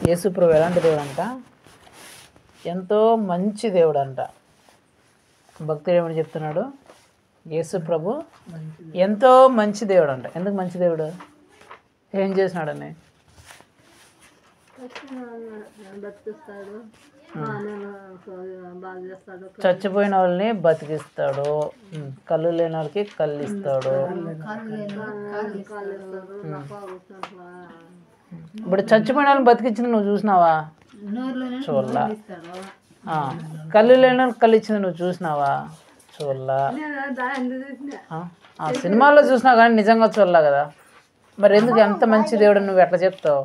యేసుప్రభు ఎలాంటి దేవుడు అంట? ఎంతో మంచి దేవుడు అంట. భక్తుడు ఏమని చెప్తున్నాడు? యేసుప్రభు ఎంతో మంచి దేవుడు అంట. ఎందుకు మంచి దేవుడు? ఏం చేసినాడని? చచ్చిపోయిన వాళ్ళని బతికిస్తాడు, కళ్ళు లేని వాళ్ళకి కళ్ళు ఇస్తాడు. ఇప్పుడు చచ్చిపోయిన వాళ్ళని బతికించింది నువ్వు చూసినావా? చూడలా. కళ్ళు లేని వాళ్ళకి కళ్ళు ఇచ్చింది నువ్వు చూసినావా? చూడలా. సినిమాల్లో చూసినావు కానీ నిజంగా చూడలా కదా. మరి ఎందుకు ఎంత మంచి దేవుడు నువ్వు ఎట్లా చెప్తావు?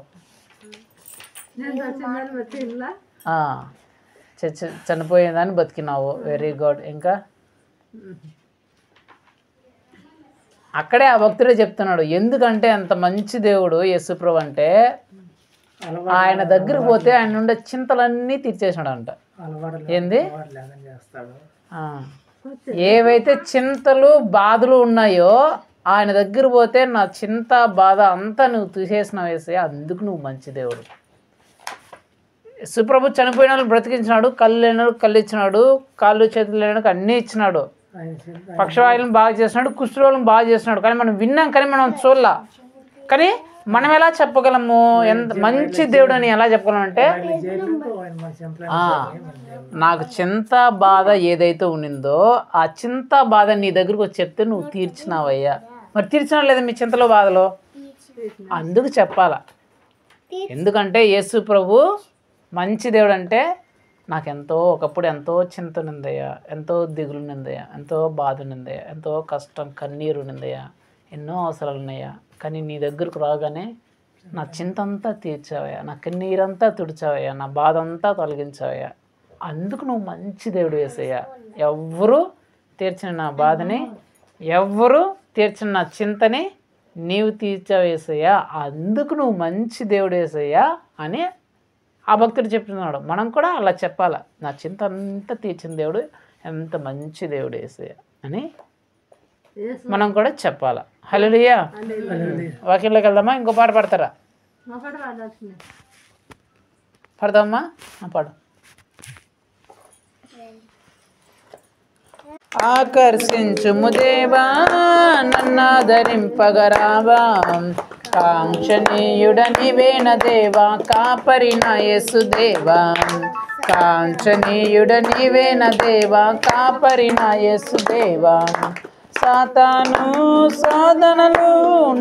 చనిపోయేదాన్ని బతికినావు, వెరీ గుడ్. ఇంకా అక్కడే ఆ భక్తుడే చెప్తున్నాడు ఎందుకంటే అంత మంచి దేవుడు యేసుప్రభు అంటే, ఆయన దగ్గరికి పోతే ఆయన ఉండే చింతలన్నీ తీర్చేసాడు అంట. ఏంది? ఏవైతే చింతలు బాధలు ఉన్నాయో ఆయన దగ్గర పోతే నా చింత బాధ అంతా నువ్వు తీసేసినావు వేసే, అందుకు నువ్వు మంచి దేవుడు. యేసుప్రభు చనిపోయిన వాళ్ళు బ్రతికించినాడు, కళ్ళు లేని కళ్ళు ఇచ్చినాడు, కాళ్ళు చేతులు లేని అన్నీ ఇచ్చినాడు, పక్షవాయులను బాగా చేసినాడు, కుష్ఠరోగులను బాగా చేసినాడు. కానీ మనం విన్నాం కానీ మనం చూడలా. కానీ మనం ఎలా చెప్పగలము ఎంత మంచి దేవుడు అని? ఎలా చెప్పగలం అంటే, నాకు చింత బాధ ఏదైతే ఉన్నిందో ఆ చింత బాధ నీ దగ్గరకు వచ్చి చెప్తే నువ్వు తీర్చినావయ్యా. మరి తీర్చినా లేదా మీ చింతలో బాధలో? అందుకు చెప్పాలా. ఎందుకంటే యేసు ప్రభు మంచి దేవుడు అంటే, నాకెంతో ఒకప్పుడు ఎంతో చింత నిందయ్యా, ఎంతో దిగులు నిందయ్యా, ఎంతో బాధ నిందయ్యా, ఎంతో కష్టం కన్నీరు నిందయ్యా, ఎన్నో అవసరాలు ఉన్నాయా, కానీ నీ దగ్గరకు రాగానే నా చింత అంతా తీర్చావయ్యా, నా కన్నీరంతా తుడిచావయ్యా, నా బాధ అంతా తొలగించావయ్యా. అందుకు నువ్వు మంచి దేవుడు యేసయ్యా. ఎవ్వరూ తీర్చిన నా బాధని, ఎవ్వరూ తీర్చిన నా చింతని నీవు తీర్చావేసయ్యా, అందుకు నువ్వు మంచి దేవుడు యేసయ్యా అని ఆ భక్తుడు చెప్తున్నాడు. మనం కూడా అలా చెప్పాలా, నా చింత అంతా తీర్చిన దేవుడు ఎంత మంచి దేవుడు యేసయ్యా అని మనం కూడా చెప్పాలా. హల్లెలూయా. వాక్యంలోకి వెళ్దామా? ఇంకో పాట పాడతారా? పాడదామా? పాడు. ఆకర్షించుము దేవా నన్నాదరింపగరావా, కాంక్షణీయుడనివేన దేవా కాపరిన యేసుదేవా, కాంక్షణీయుడనివేన దేవా కాపరిన యేసుదేవా. సాతాను శోధనలు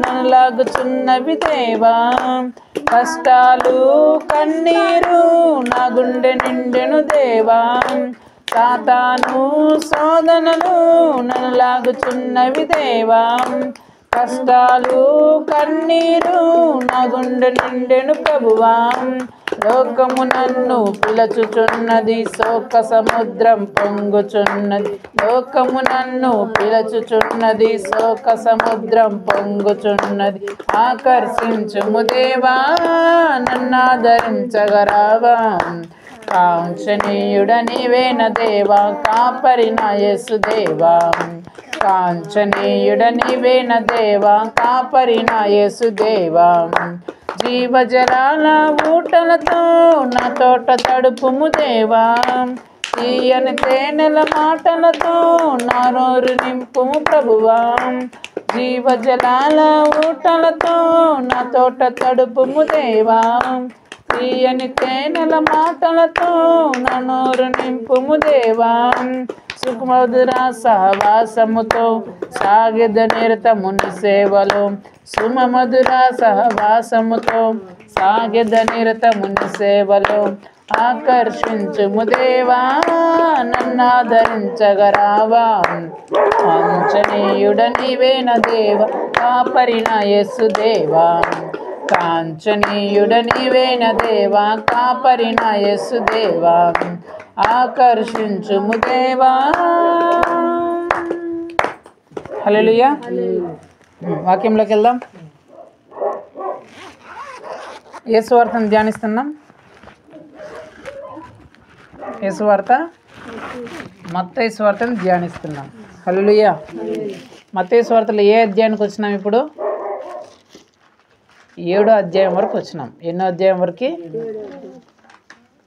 నన్ను లాగుచున్నవి దేవా, కష్టాలు కన్నీరు నా గుండె నిండెను దేవా. సాతాను శోధనలు నన్ను లాగుచున్నవి దేవా, కష్టాలు కన్నీరు నా గుండె నిండెను ప్రభువా. లోకము నన్ను పిలచుచున్నది, శోక సముద్రం పొంగుచున్నది. లోకము నన్ను పిలచుచున్నది, శోక సముద్రం పొంగుచున్నది. ఆకర్షించుము దేవా నన్నాదరించగరావా, కాంక్షణీయుడనివేన దేవా కాపరిన యేసుదేవా, కాంక్షణీయుడనివేన దేవా కాపరిన యేసుదేవా. జీవజలాల ఊటలతో నా తోట తడుపుము దేవా, తీయని తేనెల మాటలతో నా నోరు నింపుము ప్రభువా. జీవజలాల ఊటలతో నా తోట తడుపుము దేవా, తీయని తేనెల మాటలతో నా నోరు నింపుము దేవా. సుమధుర సహవాసముతో సాగిద నిరతముని సేవలో, సుమధుర సహవాసముతో సాగిద నిరతముని సేవలో. ఆకర్షించుము దేవా నన్నాదరించగరావా, కాంక్షణీయుడనివేన దేవా కాపరిన యేసుదేవా, కాంక్షణీయుడనివేన దేవా కాపరిన యేసుదేవా. ఆకర్షించుము దేవా. హల్లెలూయా. వాక్యంలోకి వెళ్దాం. యేసు వార్తను ధ్యానిస్తున్నాం. యేసు వార్త మత్తయి సువార్తను ధ్యానిస్తున్నాం. హల్లెలూయా. మత్తయి సువార్తలో ఏ అధ్యాయానికి వచ్చినాం ఇప్పుడు? 7వ అధ్యాయం వరకు వచ్చినాం. ఎన్నో అధ్యాయం వరకు?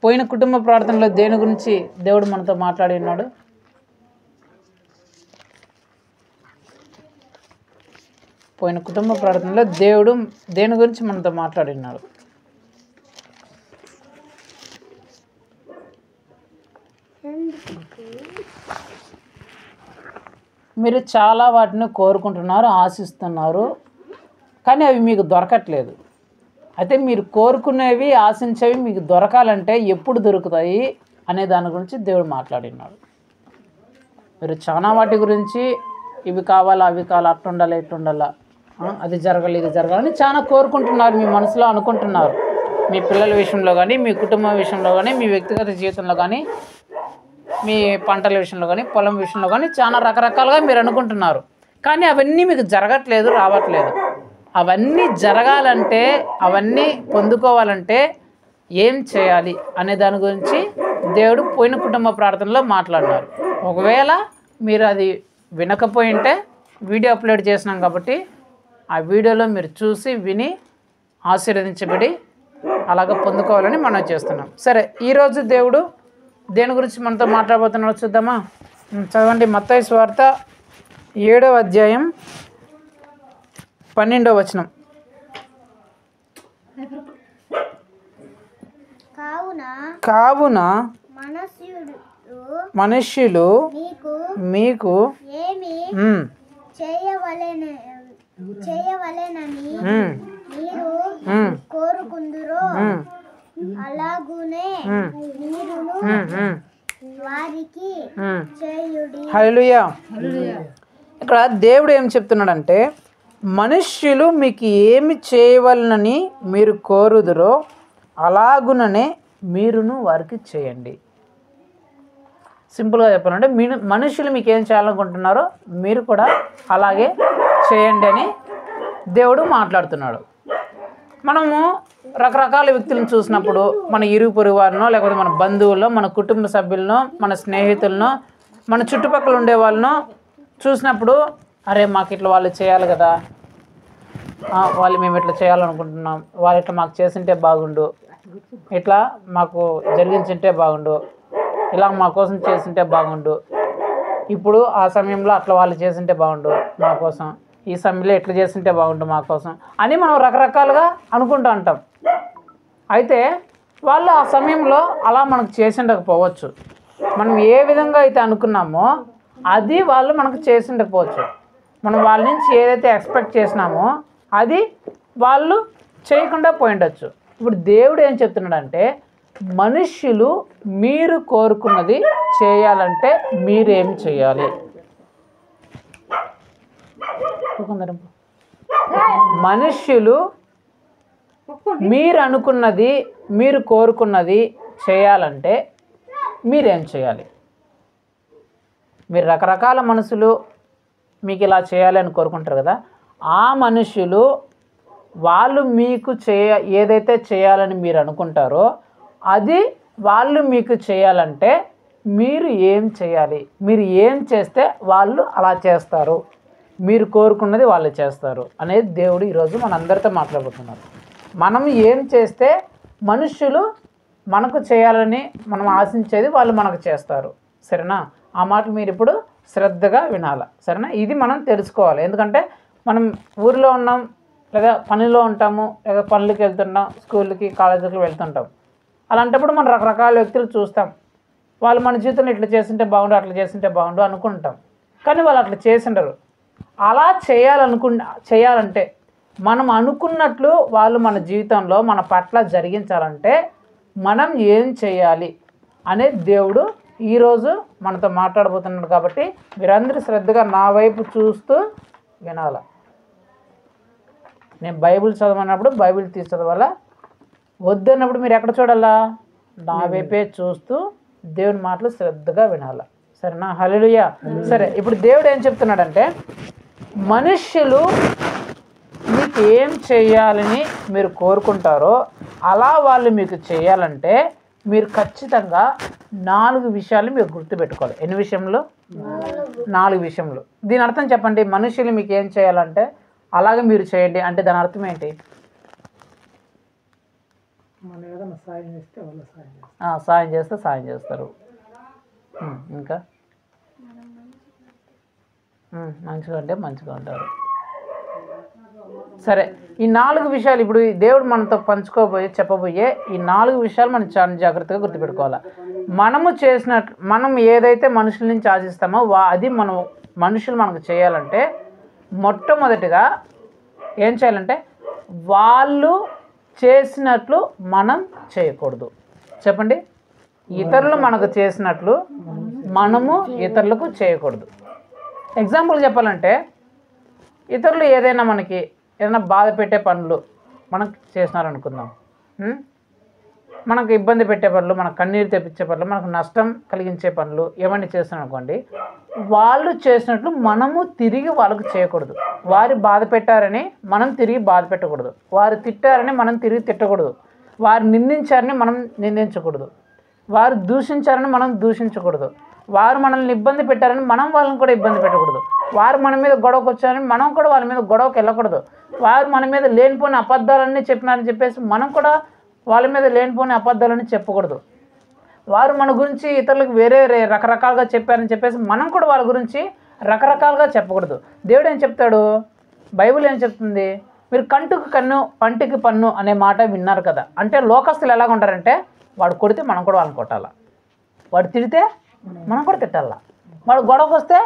పోయిన కుటుంబ ప్రార్థనలో దేని గురించి దేవుడు మనతో మాట్లాడి ఉన్నాడు? పోయిన కుటుంబ ప్రార్థనలో దేవుడు దేని గురించి మనతో మాట్లాడి ఉన్నాడు? మీరు చాలా వాటిని కోరుకుంటున్నారు, ఆశిస్తున్నారు, కానీ అవి మీకు దొరకట్లేదు. అయితే మీరు కోరుకునేవి, ఆశించేవి మీకు దొరకాలంటే ఎప్పుడు దొరుకుతాయి అనే దాని గురించి దేవుడు మాట్లాడినాడు. మీరు చాలా వాటి గురించి ఇవి కావాలా, అవి కావాలా, అట్టుండాలా, ఇట్టుండాలా, అది జరగాలి, ఇది జరగాలని చాలా కోరుకుంటున్నారు, మీ మనసులో అనుకుంటున్నారు. మీ పిల్లల విషయంలో కానీ, మీ కుటుంబం విషయంలో కానీ, మీ వ్యక్తిగత జీవితంలో కానీ, మీ పంటల విషయంలో కానీ, పొలం విషయంలో కానీ చాలా రకరకాలుగా మీరు అనుకుంటున్నారు. కానీ అవన్నీ మీకు జరగట్లేదు, రావట్లేదు. అవన్నీ జరగాలంటే, అవన్నీ పొందుకోవాలంటే ఏం చేయాలి అనే దాని గురించి దేవుడు పోయిన కుటుంబ ప్రార్థనలో మాట్లాడినారు. ఒకవేళ మీరు అది వినకపోయింటే వీడియో అప్లోడ్ చేసినాం కాబట్టి ఆ వీడియోలో మీరు చూసి విని ఆశీర్వదించబడి అలాగ పొందుకోవాలని మనం చేస్తున్నాం. సరే, ఈరోజు దేవుడు దేని గురించి మనతో మాట్లాడబోతున్నాడో చూద్దామా? చదవండి. మత్తయి సువార్త 7వ అధ్యాయం 12వ వచనం. కావున మనుష్యులు మీకు చేయవలెనని మీరు కోరుకుందురో అలాగునే మీరును వారికి చేయుడి. హల్లెలూయా. ఇక్కడ దేవుడు ఏం చెప్తున్నాడంటే, మనుష్యులు మీకు ఏమి చేయవలనని మీరు కోరుదురో అలాగుననే మీరును వారికి చేయండి. సింపుల్గా చెప్పాలంటే, మనుషులు మీకు ఏం చేయాలనుకుంటున్నారో మీరు కూడా అలాగే చేయండి అని దేవుడు మాట్లాడుతున్నాడు. మనము రకరకాల వ్యక్తులను చూసినప్పుడు, మన ఇరుగు పొరుగు వారినో, లేకపోతే మన బంధువుల్లో, మన కుటుంబ సభ్యులను, మన స్నేహితులను, మన చుట్టుపక్కల ఉండే వాళ్ళను చూసినప్పుడు, అరే మాకు ఇట్లా వాళ్ళు చేయాలి కదా, వాళ్ళు మేము ఇట్లా చేయాలనుకుంటున్నాం, వాళ్ళు ఇట్లా మాకు చేసింటే బాగుండు, ఇట్లా మాకు జరిగించింటే బాగుండు, ఇలా మా కోసం చేసింటే బాగుండు, ఇప్పుడు ఆ సమయంలో అట్లా వాళ్ళు చేసింటే బాగుండు మా కోసం, ఈ సమయంలో ఎట్లా చేసింటే బాగుండు మా కోసం అని మనం రకరకాలుగా అనుకుంటూ ఉంటాం. అయితే వాళ్ళు ఆ సమయంలో అలా మనకు చేసిండకపోవచ్చు. మనం ఏ విధంగా అయితే అనుకున్నామో అది వాళ్ళు మనకు చేసిండకపోవచ్చు. మనం వాళ్ళ నుంచి ఏదైతే ఎక్స్పెక్ట్ చేసినామో అది వాళ్ళు చేయకుండా పోయిండొచ్చు. ఇప్పుడు దేవుడు ఏం చెప్తున్నాడంటే, మనుష్యులు మీరు కోరుకున్నది చేయాలంటే మీరేం చేయాలి? మనుష్యులు మీరు అనుకున్నది, మీరు కోరుకున్నది చేయాలంటే మీరేం చేయాలి? మీరు రకరకాల మనసులు మీకు ఇలా చేయాలి అని కోరుకుంటారు కదా, ఆ మనుషులు వాళ్ళు మీకు ఏదైతే చేయాలని మీరు అనుకుంటారో అది వాళ్ళు మీకు చేయాలంటే మీరు ఏం చేయాలి? మీరు ఏం చేస్తే వాళ్ళు అలా చేస్తారు, మీరు కోరుకున్నది వాళ్ళు చేస్తారు అనేది దేవుడు ఈరోజు మనందరితో మాట్లాడుతున్నారు. మనం ఏం చేస్తే మనుషులు మనకు చేయాలని మనం ఆశించేది వాళ్ళు మనకు చేస్తారు. సరేనా? ఆ మాటలు మీరు ఇప్పుడు శ్రద్ధగా వినాలి. సరేనా? ఇది మనం తెలుసుకోవాలి. ఎందుకంటే మనం ఊరిలో ఉన్నాం, లేదా పనిలో ఉంటాము, లేదా పనులకి వెళ్తున్నాం, స్కూల్కి, కాలేజీకి వెళ్తుంటాం. అలాంటప్పుడు మనం రకరకాల వ్యక్తులు చూస్తాం. వాళ్ళు మన జీవితంలో ఇట్లా చేస్తుంటే బాగుండు, అట్లా చేస్తుంటే బాగుండు అనుకుంటాం. కానీ వాళ్ళు అట్లా చేసిండరు. అలా చేయాలంటే మనం అనుకున్నట్లు వాళ్ళు మన జీవితంలో మన పట్ల జరిగించాలంటే మనం ఏం చేయాలి అనేది దేవుడు ఈరోజు మనతో మాట్లాడబోతున్నాడు. కాబట్టి మీరందరూ శ్రద్ధగా నా వైపు చూస్తూ వినాలి. నేను బైబిల్ చదవనప్పుడు బైబిల్ తీసి చదవాలా, వద్దన్నప్పుడు మీరు ఎక్కడ చూడాలా? నా వైపే చూస్తూ దేవుని మాటలు శ్రద్ధగా వినాలి. సరేనా? హల్లెలూయా. సరే, ఇప్పుడు దేవుడు ఏం చెప్తున్నాడంటే, మనుష్యులు మీకు ఏం చేయాలని మీరు కోరుకుంటారో అలా వాళ్ళు మీకు చేయాలంటే మీరు ఖచ్చితంగా 4 విషయాలు మీరు గుర్తుపెట్టుకోవాలి. ఎన్ని విషయంలో? 4 విషయంలో. దీని అర్థం చెప్పండి. మనుషులు మీకు ఏం చేయాలంటే అలాగే మీరు చేయండి అంటే దాని అర్థం ఏంటి? సాయం చేస్తే సాయం చేస్తారు. ఇంకా మంచిగా అంటే మంచిగా ఉంటారు. సరే, ఈ 4 విషయాలు ఇప్పుడు దేవుడు మనతో చెప్పబోయే ఈ 4 విషయాలు మనం చాలా జాగ్రత్తగా గుర్తుపెట్టుకోవాలి. మనం ఏదైతే మనుషుల నుంచి ఆశిస్తామో అది మనుషులు మనకు చేయాలంటే మొట్టమొదటిగా ఏం చేయాలంటే వాళ్ళు చేసినట్లు మనం చేయకూడదు. చెప్పండి, ఇతరులు మనకు చేసినట్లు మనము ఇతరులకు చేయకూడదు. ఎగ్జాంపుల్ చెప్పాలంటే, ఇతరులు ఏదైనా బాధ పెట్టే పనులు మనకు చేసినారనుకుందాం. మనకు ఇబ్బంది పెట్టే పనులు, మనకు కన్నీరు తెప్పించే పనులు, మనకు నష్టం కలిగించే పనులు ఏమన్నా చేస్తున్నారనుకోండి, వాళ్ళు చేసినట్లు మనము తిరిగి వాళ్ళకు చేయకూడదు. వారు బాధ పెట్టారని మనం తిరిగి బాధ పెట్టకూడదు. వారు తిట్టారని మనం తిరిగి తిట్టకూడదు. వారు నిందించారని మనం నిందించకూడదు. వారు దూషించారని మనం దూషించకూడదు. వారు మనల్ని ఇబ్బంది పెట్టారని మనం వాళ్ళని కూడా ఇబ్బంది పెట్టకూడదు. వారు మన మీద గొడవకు వచ్చారని మనం కూడా వాళ్ళ మీద గొడవకు వెళ్ళకూడదు. వారు మన మీద లేనిపోయిన అబద్ధాలన్నీ చెప్పినారని చెప్పేసి మనం కూడా వాళ్ళ మీద లేనిపోయిన అబద్ధాలన్నీ చెప్పకూడదు. వారు మన గురించి ఇతరులకు వేరే రకరకాలుగా చెప్పారని చెప్పేసి మనం కూడా వాళ్ళ గురించి రకరకాలుగా చెప్పకూడదు. దేవుడు ఏం చెప్తాడు? బైబిల్ ఏం చెప్తుంది? మీరు కంటుకు కన్ను పంటికి పన్ను అనే మాట విన్నారు కదా. అంటే లోకస్తులు ఎలాగ ఉంటారంటే, వాడు కొడితే మనం కూడా వాళ్ళని కొట్టాలా, వాడు తిడితే మనం కూడా తిట్టాలా, వాడు గొడవకు వస్తే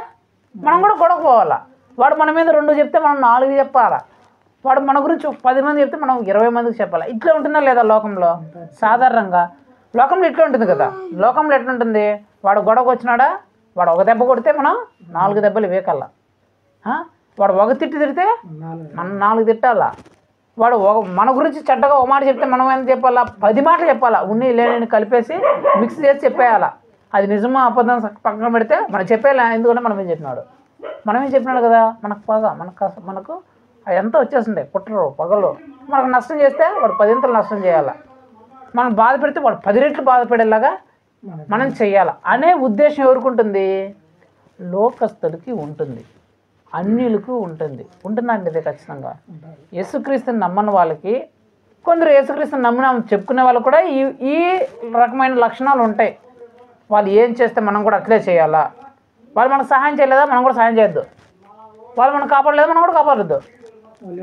మనం కూడా గొడవ పోవాలా, వాడు మన మీద 2 చెప్తే మనం 4 చెప్పాలా, వాడు మన గురించి 10 మంది చెప్తే మనం 20 మందికి చెప్పాలా. ఇట్లా ఉంటుందా లేదా లోకంలో? సాధారణంగా లోకంలో ఇట్లా ఉంటుంది కదా. లోకంలో ఎట్లుంటుంది? వాడు గొడవకు వచ్చినాడా, వాడు 1 దెబ్బ కొడితే మనం 4 దెబ్బలు వేకల్లా. వాడు 1 తిట్టి తిడితే మనం 4 తిట్టాలా. వాడు మన గురించి చెడ్డగా 1 మాట చెప్తే మనం ఏం చెప్పాలా? 10 మాటలు చెప్పాలా. ఉన్ని లేని కలిపేసి మిక్స్ చేసి చెప్పేయాలా. అది నిజమా అబద్ధం పక్కన పెడితే మనం చెప్పేయాలా. ఎందుకంటే మనం ఏం చెప్పినాడు, చెప్పినాడు కదా. మనకు ఎంత వచ్చేసిండే కుట్రలు పగలు. మనకు నష్టం చేస్తే వాడు 10 ఇంతలు నష్టం చేయాలా. మనం బాధ పెడితే వాడు 10 రెట్లు బాధపడేలాగా మనం చెయ్యాలి అనే ఉద్దేశం ఎవరికి ఉంటుంది? లోకస్తుడికి ఉంటుంది, అన్యులకు ఉంటుందండి. ఇది ఖచ్చితంగా యేసుక్రీస్తుని నమ్మని వాళ్ళకి, కొందరు యేసుక్రీస్తుని నమ్మినా చెప్పుకునే వాళ్ళు కూడా ఈ రకమైన లక్షణాలు ఉంటాయి. వాళ్ళు ఏం చేస్తే మనం కూడా అట్లే చేయాలా. వాళ్ళు మనకు సహాయం చేయలేదా, మనం కూడా సహాయం చేయొద్దు. వాళ్ళు మనం కాపాడలేదా, మనం కూడా కాపాడద్దు.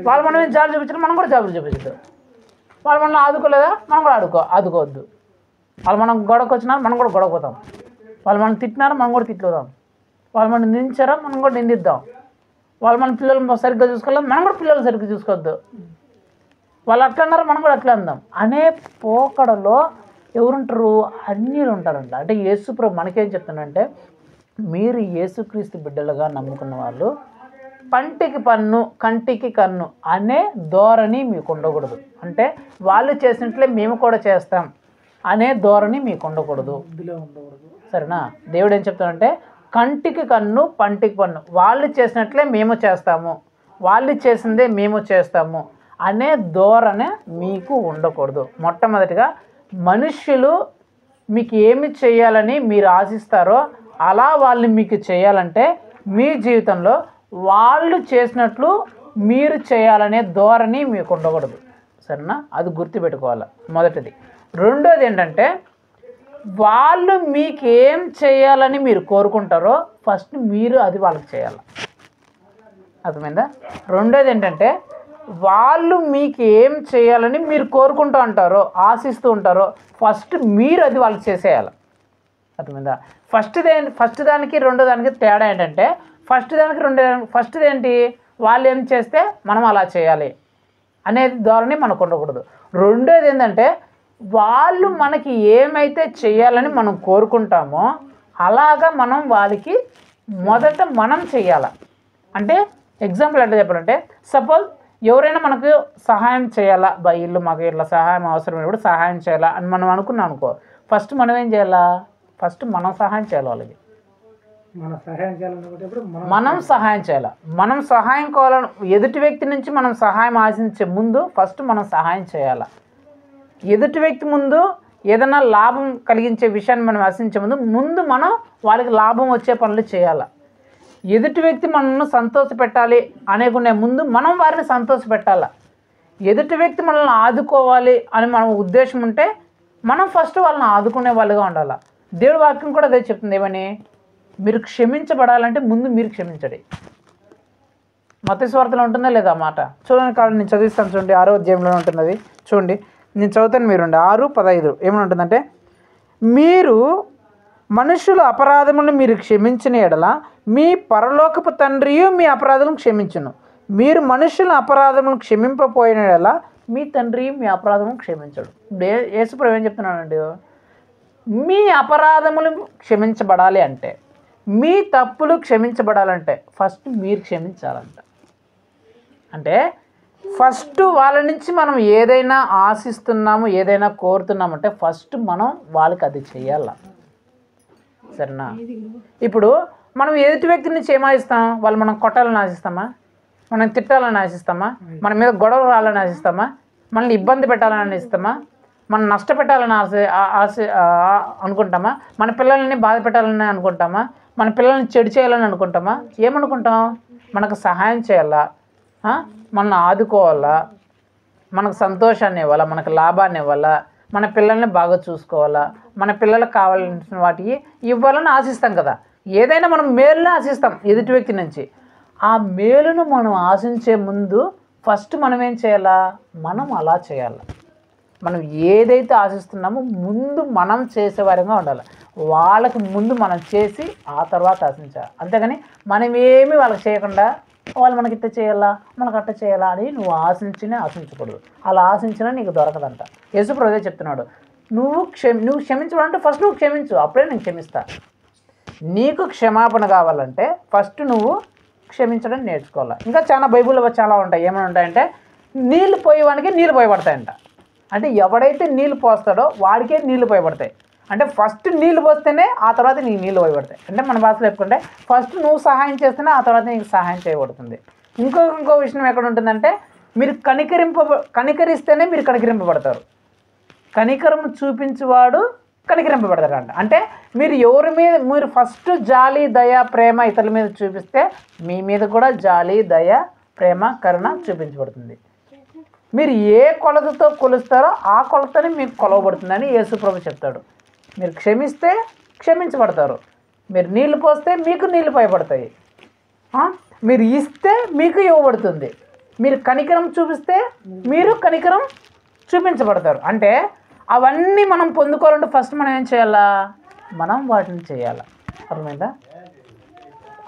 వాళ్ళు మనం ఏం జాబు చూపించడం, మనం కూడా జాబులు చూపించద్దు. వాళ్ళు మనల్ని ఆదుకోలేదా, మనం కూడా ఆదుకోవద్దు. వాళ్ళు మనం గొడవకు వచ్చినా మనం కూడా గొడవపోతాం. వాళ్ళు మనం తిట్టినారా, మనం కూడా తిట్టుదాం. వాళ్ళు మనం నిందించారా, మనం కూడా నిందిద్దాం. వాళ్ళు మన పిల్లలు సరిగ్గా చూసుకోలేదు, మనం కూడా పిల్లలు సరిగ్గా చూసుకోవద్దు. వాళ్ళు అట్లా అన్నారా, మనం కూడా అట్లా అందాం అనే పోకడలో ఎవరుంటారు? అన్యులు ఉంటారంట. అంటే యేసుప్రభు మనకేం చెప్తున్నాడంటే, మీరు యేసుక్రీస్తు బిడ్డలుగా నమ్ముకున్న వాళ్ళు పంటికి పన్ను కంటికి కన్ను అనే ధోరణి మీకు ఉండకూడదు. అంటే వాళ్ళు చేసినట్లే మేము కూడా చేస్తాం అనే ధోరణి మీకు ఉండకూడదు. సరేనా? దేవుడు ఏం చెప్తాడంటే, కంటికి కన్ను పంటికి పన్ను, వాళ్ళు చేసినట్లే మేము చేస్తాము, వాళ్ళు చేసిందే మేము చేస్తాము అనే ధోరణి మీకు ఉండకూడదు. మొట్టమొదటిగా మనుష్యులు మీకు ఏమి చేయాలని మీరు ఆశిస్తారో అలా వాళ్ళు మీకు చేయాలంటే మీ జీవితంలో వాళ్ళు చేసినట్లు మీరు చేయాలనే ధోరణి మీకు ఉండకూడదు. సరేనా? అది గుర్తుపెట్టుకోవాలి మొదటిది. రెండోది ఏంటంటే, వాళ్ళు మీకు ఏం చేయాలని మీరు కోరుకుంటారో ఫస్ట్ మీరు అది వాళ్ళకి చేయాలి. అర్థమైందా? రెండోది ఏంటంటే, వాళ్ళు మీకు ఏం చేయాలని మీరు కోరుకుంటూ ఉంటారో ఆశిస్తూ ఉంటారో ఫస్ట్ మీరు అది వాళ్ళకి చేసేయాలి. అర్థమైందా? ఫస్ట్ దానికి రెండో దానికి తేడా ఏంటంటే, ఫస్ట్ ఏంటి? వాళ్ళు ఏం చేస్తే మనం అలా చేయాలి అనేది ధోరణి మనకు ఉండకూడదు. రెండోది ఏంటంటే, వాళ్ళు మనకి ఏమైతే చేయాలని మనం కోరుకుంటామో అలాగా మనం వాళ్ళకి మొదట మనం చేయాలి. అంటే ఎగ్జాంపుల్ ఎట్లా చెప్పాలంటే, సపోజ్ ఎవరైనా మనకు సహాయం చేయాలా, ఇల్లు మాకు ఇట్లా సహాయం అవసరమైనప్పుడు సహాయం చేయాలా అని మనం అనుకున్నాం అనుకో, ఫస్ట్ మనం ఏం చేయాలా? ఫస్ట్ మనం సహాయం చేయాలి వాళ్ళకి. మనం సహాయం చేయాలి. మనం సహాయం కావాలని ఎదుటి వ్యక్తి నుంచి మనం సహాయం ఆశించే ముందు ఫస్ట్ మనం సహాయం చేయాలి. ఎదుటి వ్యక్తి ముందు ఏదైనా లాభం కలిగించే విషయాన్ని మనం ఆశించే ముందు మనం వాళ్ళకి లాభం వచ్చే పనులు చేయాలి. ఎదుటి వ్యక్తి మనల్ని సంతోష పెట్టాలి అనుకునే ముందు మనం వారిని సంతోష పెట్టాలి. ఎదుటి వ్యక్తి మనల్ని ఆదుకోవాలి అని మన ఉద్దేశం ఉంటే మనం ఫస్ట్ వాళ్ళని ఆదుకునే వాళ్ళుగా ఉండాలి. దేవుడి వాక్యం కూడా అదే చెప్తుంది. ఏమని? మీరు క్షమించబడాలంటే ముందు మీరు క్షమించండి. మత్తయి సువార్తలో ఉంటుందా లేదా ఆ మాట? చూడండి, కాదు నేను చదివిస్తాను చూడండి. 6వ అధ్యాయంలో ఉంటుంది. చూడండి, నేను చదువుతాను, మీరుండి. 6:15 ఏమని ఉంటుందంటే, మీరు మనుషుల అపరాధములను మీరు క్షమించిన ఎడల మీ పరలోకపు తండ్రియు మీ అపరాధములను క్షమించును. మీరు మనుషుల అపరాధములను క్షమింపపోయిన ఎడల మీ తండ్రి మీ అపరాధములను క్షమించడు. యేసుప్రభు ఏం చెప్తున్నానండి? మీ అపరాధములు క్షమించబడాలి అంటే, మీ తప్పులు క్షమించబడాలంటే ఫస్ట్ మీరు క్షమించాలంట. అంటే ఫస్ట్ వాళ్ళ నుంచి మనం ఏదైనా ఆశిస్తున్నాము, ఏదైనా కోరుతున్నామంటే ఫస్ట్ మనం వాళ్ళకి అది చెయ్యాల. సరేనా? ఇప్పుడు మనం ఎదుటి వ్యక్తి నుంచి ఏం ఆశిస్తాం? వాళ్ళు మనం కొట్టాలని ఆశిస్తామా? మనం తిట్టాలని ఆశిస్తామా? మన మీద గొడవ రావాలని ఆశిస్తామా? మనల్ని ఇబ్బంది పెట్టాలని ఆశిస్తామా? మనం నష్టపెట్టాలని అనుకుంటామా? మన పిల్లల్ని బాధ పెట్టాలని అనుకుంటామా? మన పిల్లల్ని చెడు చేయాలని అనుకుంటామా? ఏమనుకుంటాం? మనకు సహాయం చేయాలా, మనల్ని ఆదుకోవాలా, మనకు సంతోషాన్ని ఇవ్వాలా, మనకు లాభాన్ని ఇవ్వాలా, మన పిల్లల్ని బాగా చూసుకోవాలా, మన పిల్లలకు కావాల్సిన వాటికి ఇవ్వాలని ఆశిస్తాం కదా. ఏదైనా మనం మేలుని ఆశిస్తాం ఎదుటి వ్యక్తి నుంచి. ఆ మేలును మనం ఆశించే ముందు ఫస్ట్ మనం ఏం చేయాలా? మనం అలా చేయాలి. మనం ఏదైతే ఆశిస్తున్నామో ముందు మనం చేసేవారిగా ఉండాలి. వాళ్ళకి ముందు మనం చేసి ఆ తర్వాత ఆశించాలి. అంతేగాని మనం ఏమి వాళ్ళకి చేయకుండా వాళ్ళు మనకి ఇట్ట చేయాలా, మనకు అట్ట చేయాలా అని నువ్వు ఆశించకూడదు. అలా ఆశించినా నీకు దొరకదంట. యేసుప్రభు అదే చెప్తున్నాడు. నువ్వు క్షమించవాలంటే ఫస్ట్ నువ్వు క్షమించు, అప్పుడే నేను క్షమిస్తా. నీకు క్షమాపణ కావాలంటే ఫస్ట్ నువ్వు క్షమించడం నేర్చుకోవాలి. ఇంకా చాలా బైబిల్లో చాలా ఉంటాయి. ఏమైనా ఉంటాయంటే, నీళ్ళు పోయేవానికి నీళ్ళు పోయబడతాయంట. అంటే ఎవడైతే నీళ్ళు పోస్తాడో వాడికే నీళ్ళు పోయబడతాయి. అంటే ఫస్ట్ నీళ్ళు పోస్తేనే ఆ తర్వాత నీకు నీళ్ళు పోయబడతాయి. అంటే మన భాషలో చెప్పుకుంటే ఫస్ట్ నువ్వు సహాయం చేస్తేనే ఆ తర్వాత నీకు సహాయం చేయబడుతుంది. ఇంకో విషయం ఎక్కడ ఉంటుందంటే, మీరు కనికరిస్తేనే మీరు కనికరింపబడతారు. కనికరం చూపించేవాడు కనికరింపబడతాడంట. అంటే మీరు ఎవరి మీద మీరు ఫస్ట్ జాలి, దయ, ప్రేమ ఇతరుల మీద చూపిస్తే మీ మీద కూడా జాలి, దయ, ప్రేమ, కరుణ చూపించబడుతుంది. మీరు ఏ కొలతతో కొలుస్తారో ఆ కొలతని మీకు కొలవబడుతుందని యేసుప్రభు చెప్తాడు. మీరు క్షమిస్తే క్షమించబడతారు. మీరు నీళ్లు పోస్తే మీకు నీళ్లు పోయబడతాయి. మీరు ఇస్తే మీకు ఇవ్వబడుతుంది. మీరు కనికరం చూపిస్తే మీరు కనికరం చూపించబడతారు. అంటే అవన్నీ మనం పొందుకోవాలంటే ఫస్ట్ మనం ఏం చేయాలా? మనం వాటిని చేయాలి. అర్థమైందా?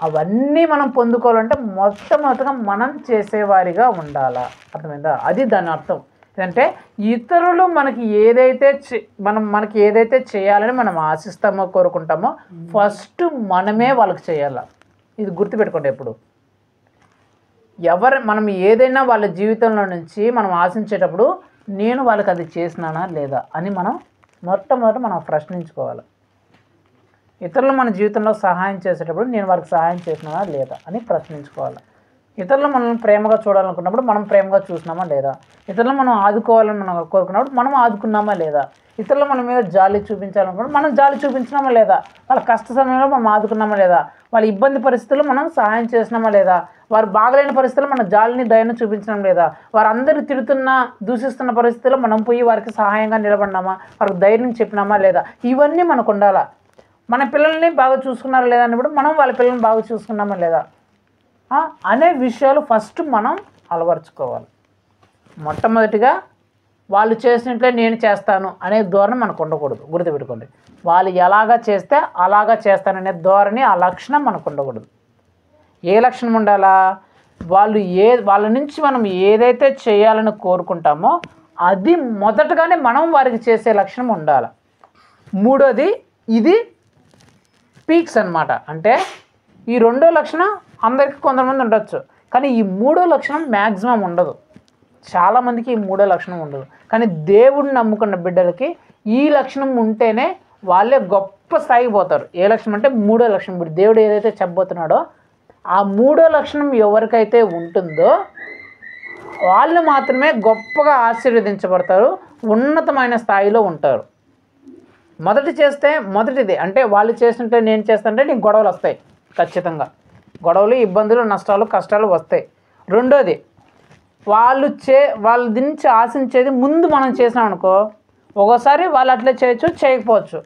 అవన్నీ మనం పొందుకోవాలంటే మొట్టమొదటిగా మనం చేసేవారిగా ఉండాలా. అర్థమైందా? అది దాని అర్థం. అంటే ఇతరులు మనకి ఏదైతే చేయాలని మనం ఆశిస్తామో, కోరుకుంటామో ఫస్ట్ మనమే వాళ్ళకి చేయాలి. ఇది గుర్తుపెట్టుకోండి. ఎప్పుడు మనం ఏదైనా వాళ్ళ జీవితంలో నుంచి మనం ఆశించేటప్పుడు నేను వాళ్ళకి అది చేసినానా లేదా అని మనం మొట్టమొదట మనం ప్రశ్నించుకోవాలి. ఇతరులు మన జీవితంలో సహాయం చేసేటప్పుడు నేను వారికి సహాయం చేసినానా లేదా అని ప్రశ్నించుకోవాలి. ఇతరులు మనల్ని ప్రేమగా చూడాలనుకున్నప్పుడు మనం ప్రేమగా చూసినామా లేదా? ఇతరులు మనం ఆదుకోవాలని మనం కోరుకున్నప్పుడు మనం ఆదుకున్నామా లేదా? ఇతరులు మన మీద జాలి చూపించాలనుకున్నప్పుడు మనం జాలి చూపించినామా లేదా? వాళ్ళ కష్ట సమయంలో మనం ఆదుకున్నామా లేదా? వాళ్ళ ఇబ్బంది పరిస్థితుల్లో మనం సహాయం చేసినామా లేదా? వారు బాగలేని పరిస్థితుల్లో మన జాలిని, దయను చూపించడం లేదా? వారు అందరూ తిడుతున్నా, దూషిస్తున్న పరిస్థితుల్లో మనం పోయి వారికి సహాయంగా నిలబడినామా? వారికి ధైర్యం చెప్పినామా లేదా? ఇవన్నీ మనకు ఉండాలా. మన పిల్లల్ని బాగా చూసుకున్నారా లేదా అన్నప్పుడు మనం వాళ్ళ పిల్లల్ని బాగా చూసుకున్నామా లేదా అనే విషయాలు ఫస్ట్ మనం అలవర్చుకోవాలి. మొట్టమొదటిగా వాళ్ళు చేసినట్లే నేను చేస్తాను అనే ధోరణి మనకు ఉండకూడదు. గుర్తుపెట్టుకోండి. వాళ్ళు ఎలాగా చేస్తే అలాగా చేస్తాననే ధోరణి, ఆ లక్షణం మనకు ఉండకూడదు. ఏ లక్షణం ఉండాలా? వాళ్ళ నుంచి మనం ఏదైతే చేయాలని కోరుకుంటామో అది మొదటగానే మనం వారికి చేసే లక్షణం ఉండాలి. మూడోది ఇది పీక్స్ అన్నమాట. అంటే ఈ రెండో లక్షణం అందరికీ కొంతమంది ఉండొచ్చు, కానీ ఈ మూడో లక్షణం మ్యాక్సిమం ఉండదు. చాలామందికి ఈ మూడో లక్షణం ఉండదు. కానీ దేవుడిని నమ్ముకున్న బిడ్డలకి ఈ లక్షణం ఉంటేనే వాళ్ళే గొప్ప స్థాయికి పోతారు. ఏ లక్షణం అంటే మూడో లక్షణం. ఇప్పుడు దేవుడు ఏదైతే చెప్పబోతున్నాడో ఆ మూడో లక్షణం ఎవరికైతే ఉంటుందో వాళ్ళు మాత్రమే గొప్పగా ఆశీర్వదించబడతారు, ఉన్నతమైన స్థాయిలో ఉంటారు. మొదటిది అంటే వాళ్ళు చేస్తుంటే నేను చేస్తుంటే నీకు గొడవలు వస్తాయి. ఖచ్చితంగా గొడవలు, ఇబ్బందులు, నష్టాలు, కష్టాలు వస్తాయి. రెండోది వాళ్ళ నుంచి ఆశించేది ముందు మనం చేసినాం అనుకో, ఒక్కోసారి వాళ్ళు అట్లే చేయకపోవచ్చు.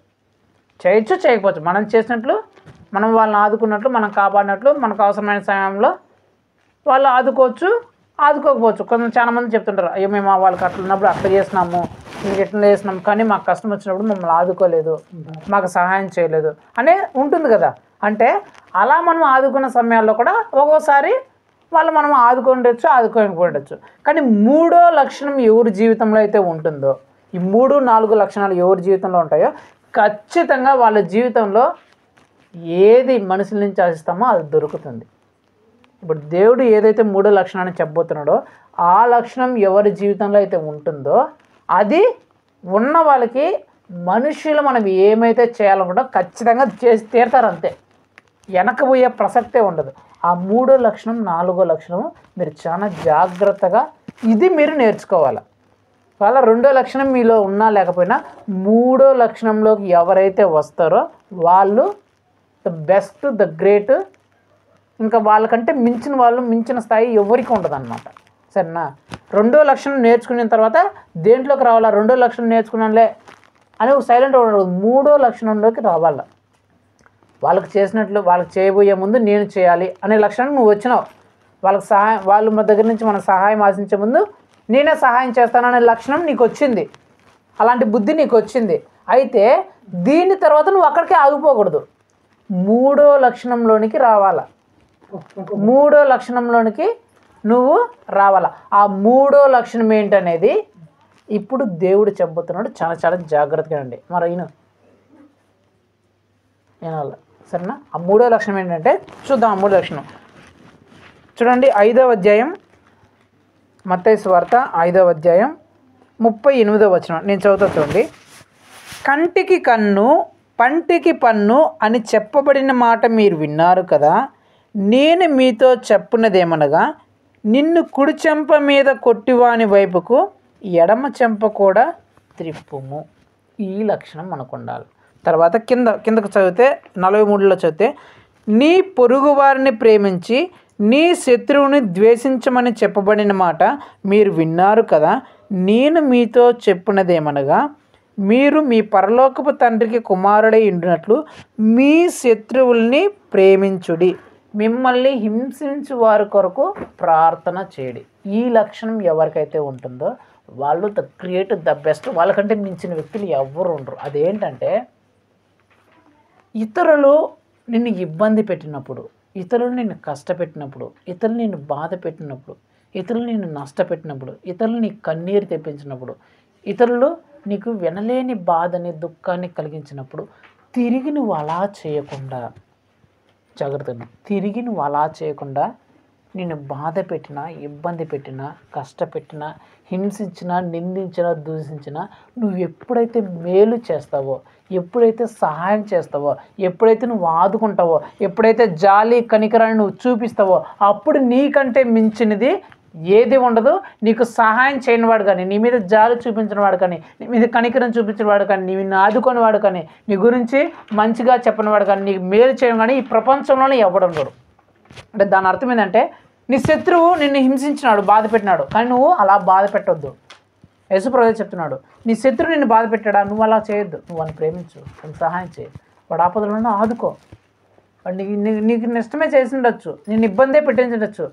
మనం చేసినట్లు, మనం వాళ్ళని ఆదుకున్నట్లు, మనం కాపాడినట్లు, మనకు అవసరమైన సమయంలో వాళ్ళు ఆదుకోకపోవచ్చు. చాలా మంది చెప్తుంటారు, అయ్యో మేము వాళ్ళకి అట్లా ఉన్నప్పుడు అట్లా చేసినాము, ఇంక ఎట్లా చేసినాము, కానీ మాకు కష్టం వచ్చినప్పుడు మమ్మల్ని ఆదుకోలేదు, మాకు సహాయం చేయలేదు అనే ఉంటుంది కదా. అంటే అలా మనం ఆదుకున్న సమయాల్లో కూడా ఒక్కోసారి వాళ్ళు మనం ఆదుకోకపోవచ్చు. కానీ 3వ లక్షణం ఎవరి జీవితంలో అయితే ఉంటుందో, ఈ 3, 4 లక్షణాలు ఎవరి జీవితంలో ఉంటాయో ఖచ్చితంగా వాళ్ళ జీవితంలో ఏది మనుషుల నుంచి ఆశిస్తామో అది దొరుకుతుంది. ఇప్పుడు దేవుడు ఏదైతే 3వ లక్షణాన్ని చెప్పబోతున్నాడో ఆ లక్షణం ఎవరి జీవితంలో అయితే ఉంటుందో అది ఉన్న వాళ్ళకి మనుషులు మనం ఏమైతే చేయాలనుకుంటో ఖచ్చితంగా చేసి తీరుతారు, అంతే. వెనకపోయే ప్రసక్తే ఉండదు. ఆ 3వ లక్షణం 4వ లక్షణం మీరు చాలా జాగ్రత్తగా ఇది మీరు నేర్చుకోవాలి. వాళ్ళ 2వ లక్షణం మీలో ఉన్నా లేకపోయినా 3వ లక్షణంలోకి ఎవరైతే వస్తారో వాళ్ళు ద బెస్ట్, ద గ్రేట్, ఇంకా వాళ్ళకంటే మించిన స్థాయి ఎవరికి ఉండదు అన్నమాట. సరేనా? 2వ లక్షణం నేర్చుకున్న తర్వాత దేంట్లోకి రావాలా? 2వ లక్షణం నేర్చుకున్నానులే అని సైలెంట్ ఉండదు. 3వ లక్షణంలోకి రావాలా. వాళ్ళకి చేసినట్లు వాళ్ళకి చేయబోయే ముందు నేను చేయాలి అనే లక్షణం నువ్వు వచ్చినావు. వాళ్ళ దగ్గర నుంచి మన సహాయం ఆశించే ముందు నేనే సహాయం చేస్తాననే లక్షణం నీకు వచ్చింది, అలాంటి బుద్ధి నీకు వచ్చింది. అయితే దీని తర్వాత నువ్వు అక్కడికే ఆగిపోకూడదు, 3వ లక్షణంలోనికి రావాలా. 3వ లక్షణంలోనికి నువ్వు రావాలా. ఆ 3వ లక్షణం ఏంటనేది ఇప్పుడు దేవుడు చెప్పబోతున్నాడు. చాలా చాలా జాగ్రత్తగా అండి. మరి వినాలి, సరేనా? ఆ 3వ లక్షణం ఏంటంటే చూద్దాం. ఆ 3వ లక్షణం చూడండి, 5వ అధ్యాయం, మత్తయి సువార్త 5వ అధ్యాయం 38వ వచనం నేను చదువుతా చూడండి. కంటికి కన్ను పంటికి పన్ను అని చెప్పబడిన మాట మీరు విన్నారు కదా, నేను మీతో చెప్పున్నదేమనగా నిన్ను కుడి చెంప మీద కొట్టివాని వైపుకు ఎడమ చెంప కూడా త్రిప్పుము. ఈ లక్షణం మనకు ఉండాలి. తర్వాత కిందకు చదివితే 43లో చదివితే, నీ పొరుగు వారిని ప్రేమించి నీ శత్రువుని ద్వేషించమని చెప్పబడిన మాట మీరు విన్నారు కదా, నేను మీతో చెప్పినదేమనగా మీరు మీ పరలోకపు తండ్రికి కుమారుడై ఉండినట్లు మీ శత్రువుల్ని ప్రేమించుడి, మిమ్మల్ని హింసించు వారి కొరకు ప్రార్థన చేయడి. ఈ లక్షణం ఎవరికైతే ఉంటుందో వాళ్ళు ద గ్రేట్, ద బెస్ట్. వాళ్ళకంటే మించిన వ్యక్తులు ఎవరు ఉండరు. అదేంటంటే ఇతరులు నిన్ను ఇబ్బంది పెట్టినప్పుడు, ఇతరులు నిన్ను కష్టపెట్టినప్పుడు, ఇతరులు నిన్ను బాధ పెట్టినప్పుడు, ఇతరులు నిన్ను నష్టపెట్టినప్పుడు, ఇతరులు నీకు కన్నీరు తెప్పించినప్పుడు, ఇతరులు నీకు వినలేని బాధని దుఃఖాన్ని కలిగించినప్పుడు తిరిగి నువ్వు అలా చేయకుండా జాగ్రత్తగా, తిరిగి నువ్వు అలా చేయకుండా నిన్ను బాధ పెట్టినా, ఇబ్బంది పెట్టినా, కష్టపెట్టినా, హింసించినా, నిందించినా, దూషించినా నువ్వు ఎప్పుడైతే మేలు చేస్తావో, ఎప్పుడైతే సహాయం చేస్తావో, ఎప్పుడైతే నువ్వు ఆదుకుంటావో, ఎప్పుడైతే జాలి కనికరాన్ని నువ్వు చూపిస్తావో అప్పుడు నీకంటే మించినది ఏది ఉండదు. నీకు సహాయం చేయనివాడు కానీ, నీ మీద జాలి చూపించిన వాడు కానీ, నీ మీద కనికరం చూపించిన వాడు కానీ, నిన్ను ఆదుకొని వాడు కానీ, నీ గురించి మంచిగా చెప్పినవాడు కానీ, నీకు మేలు చేయడం కానీ ఈ ప్రపంచంలోనే ఎవడం కూడా. అంటే దాని అర్థం ఏంటంటే నీ శత్రువు నిన్ను హింసించినాడు, బాధ పెట్టినాడు, కానీ నువ్వు అలా బాధ పెట్టొద్దు. యేసుప్రభువే చెప్తున్నాడు, నీ శత్రువు నిన్ను బాధ పెట్టాడా, నువ్వు అలా చేయొద్దు. నువ్వు వాడిని ప్రేమించు, వాడిని సహాయం చేయి, వాడు ఆపదలను ఆదుకో. వాడు నీకు నష్టమే చేసి ఉండొచ్చు, నిన్ను ఇబ్బందే పెట్టించవచ్చు,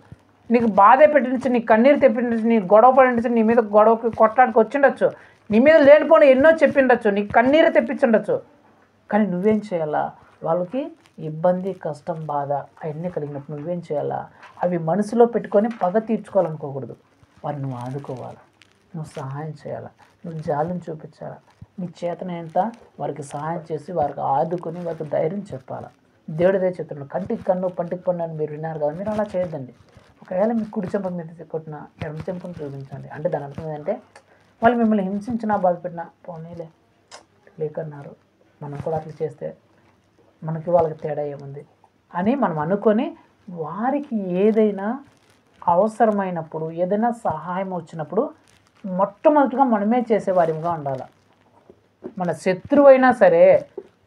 నీకు బాధే పెట్టించు, నీకు కన్నీరు తెప్పించు, నీకు గొడవ పడించు, నీ మీద గొడవకి కొట్లాడికి వచ్చిండొచ్చు, నీ మీద లేనిపోని ఎన్నో చెప్పిండొచ్చు, నీకు కన్నీరు తెప్పించుండొచ్చు. కానీ నువ్వేం చేయాలా? వాళ్ళకి ఇబ్బంది, కష్టం, బాధ అవన్నీ కలిగినప్పుడు నువ్వేం చేయాలా? అవి మనసులో పెట్టుకొని పగ తీర్చుకోవాలనుకోకూడదు. వారిని నువ్వు ఆదుకోవాలి, నువ్వు సహాయం చేయాలా, నువ్వు జాలిని చూపించాలా, నీ చేతనంత వారికి సహాయం చేసి వారికి ఆదుకొని వారికి ధైర్యం చెప్పాలా. దేవుడిదే చెప్తున్నాడు, కంటికి కన్ను పంటికి పన్ను అని మీరు విన్నారు కదా, మీరు అలా చేయొద్దండి. ఒకవేళ మీ కుడి చెంప మీద కొట్టిన ఎడమ చెంపను చూపించండి. అంటే దాని అర్థం ఏంటంటే వాళ్ళు మిమ్మల్ని హింసించినా బాధపెట్టినా పోనీలే లేకన్నారు, మనం కూడా అట్లా చేస్తే మనకి వాళ్ళకి తేడా ఏముంది అని మనం అనుకొని వారికి ఏదైనా అవసరమైనప్పుడు, ఏదైనా సహాయం వచ్చినప్పుడు మొట్టమొదటిగా మనమే చేసేవారిగా ఉండాలి. మన శత్రువు అయినా సరే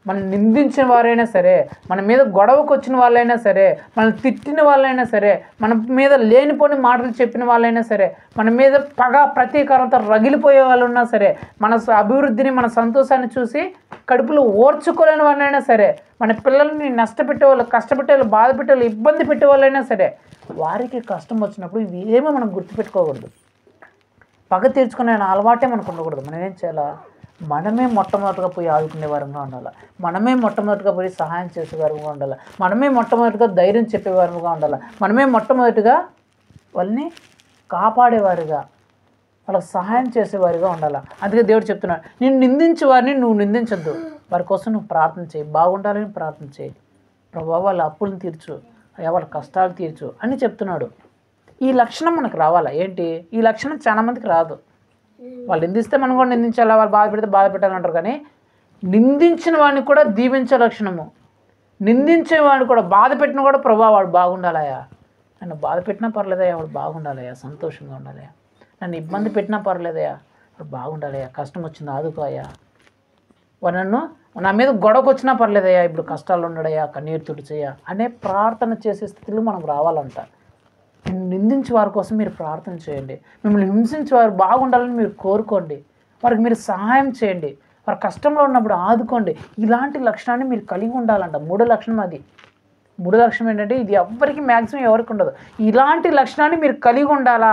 మనం నిందించిన వారైనా సరే, మన మీద గొడవకు వచ్చిన వాళ్ళైనా సరే, మనం తిట్టిన వాళ్ళైనా సరే, మన మీద లేనిపోని మాటలు చెప్పిన వాళ్ళైనా సరే, మన మీద పగ ప్రతీకారంతో రగిలిపోయే వాళ్ళు ఉన్నా సరే, మన అభివృద్ధిని మన సంతోషాన్ని చూసి కడుపులో ఓర్చుకోలేని వాళ్ళైనా సరే, మన పిల్లల్ని నష్టపెట్టే వాళ్ళు, కష్టపెట్టే వాళ్ళు, బాధ పెట్టే వాళ్ళు, ఇబ్బంది పెట్టే వాళ్ళైనా సరే, వారికి కష్టం వచ్చినప్పుడు ఇవి ఏమో మనం గుర్తుపెట్టుకోకూడదు. పగ తీర్చుకునే అలవాటే మనకు ఉండకూడదు. మనం ఏం చేయాలా? మనమే మొట్టమొదటిగా పోయి ఆదుకునే వారంగా ఉండాలి. మనమే మొట్టమొదటిగా పోయి సహాయం చేసే వారంగా ఉండాలి. మనమే మొట్టమొదటిగా ధైర్యం చెప్పేవారుగా ఉండాలి. మనమే మొట్టమొదటిగా వాళ్ళని కాపాడేవారుగా, వాళ్ళకి సహాయం చేసేవారిగా ఉండాలి. అందుకే దేవుడు చెప్తున్నాడు, నేను నిందించే వారిని నువ్వు నిందించద్దు, వారి కోసం నువ్వు ప్రార్థన చేయి, బాగుండాలని ప్రార్థన చేయి. ప్రభువా వాళ్ళ అప్పులను తీర్చు, అయ్యా వాళ్ళ కష్టాలు తీర్చు అని చెప్తున్నాడు. ఈ లక్షణం మనకు రావాలా? ఏంటి ఈ లక్షణం? చాలా మందికి రాదు. వాళ్ళు నిందిస్తే మనం కూడా నిందించాలా, వాళ్ళు బాధ పెడితే బాధ పెట్టాలంటారు. కానీ నిందించిన వాడిని కూడా దీవించే లక్షణము, నిందించే వాడిని కూడా బాధ పెట్టిన కూడా ప్రభా వాడు బాగుండాలయా, నన్ను బాధ పెట్టినా పర్లేదయ్యా వాడు బాగుండాలయ్యా, సంతోషంగా ఉండాలయ్యా, నన్ను ఇబ్బంది పెట్టినా పర్లేదయ్యా వాడు బాగుండాలయ్యా, కష్టం వచ్చింది ఆదుకోయా, వాడు నన్ను నా మీద గొడవకు వచ్చినా పర్లేదయ్యా, ఇప్పుడు కష్టాలు ఉండడయ్యా, కన్నీరు తుడిచేయ్యా అనే ప్రార్థన చేసే స్థితిలో మనం రావాలంట. నిందించే వారి కోసం మీరు ప్రార్థన చేయండి. మిమ్మల్ని హింసించే వారు బాగుండాలని మీరు కోరుకోండి. వారికి మీరు సహాయం చేయండి. వారు కష్టంలో ఉన్నప్పుడు ఆదుకోండి. ఇలాంటి లక్షణాన్ని మీరు కలిగి ఉండాలంట. మూడో లక్షణం అది. మూడో లక్షణం ఏంటంటే ఇది ఎవరికి మ్యాక్సిమం ఎవరికి ఉండదు. ఇలాంటి లక్షణాన్ని మీరు కలిగి ఉండాలా.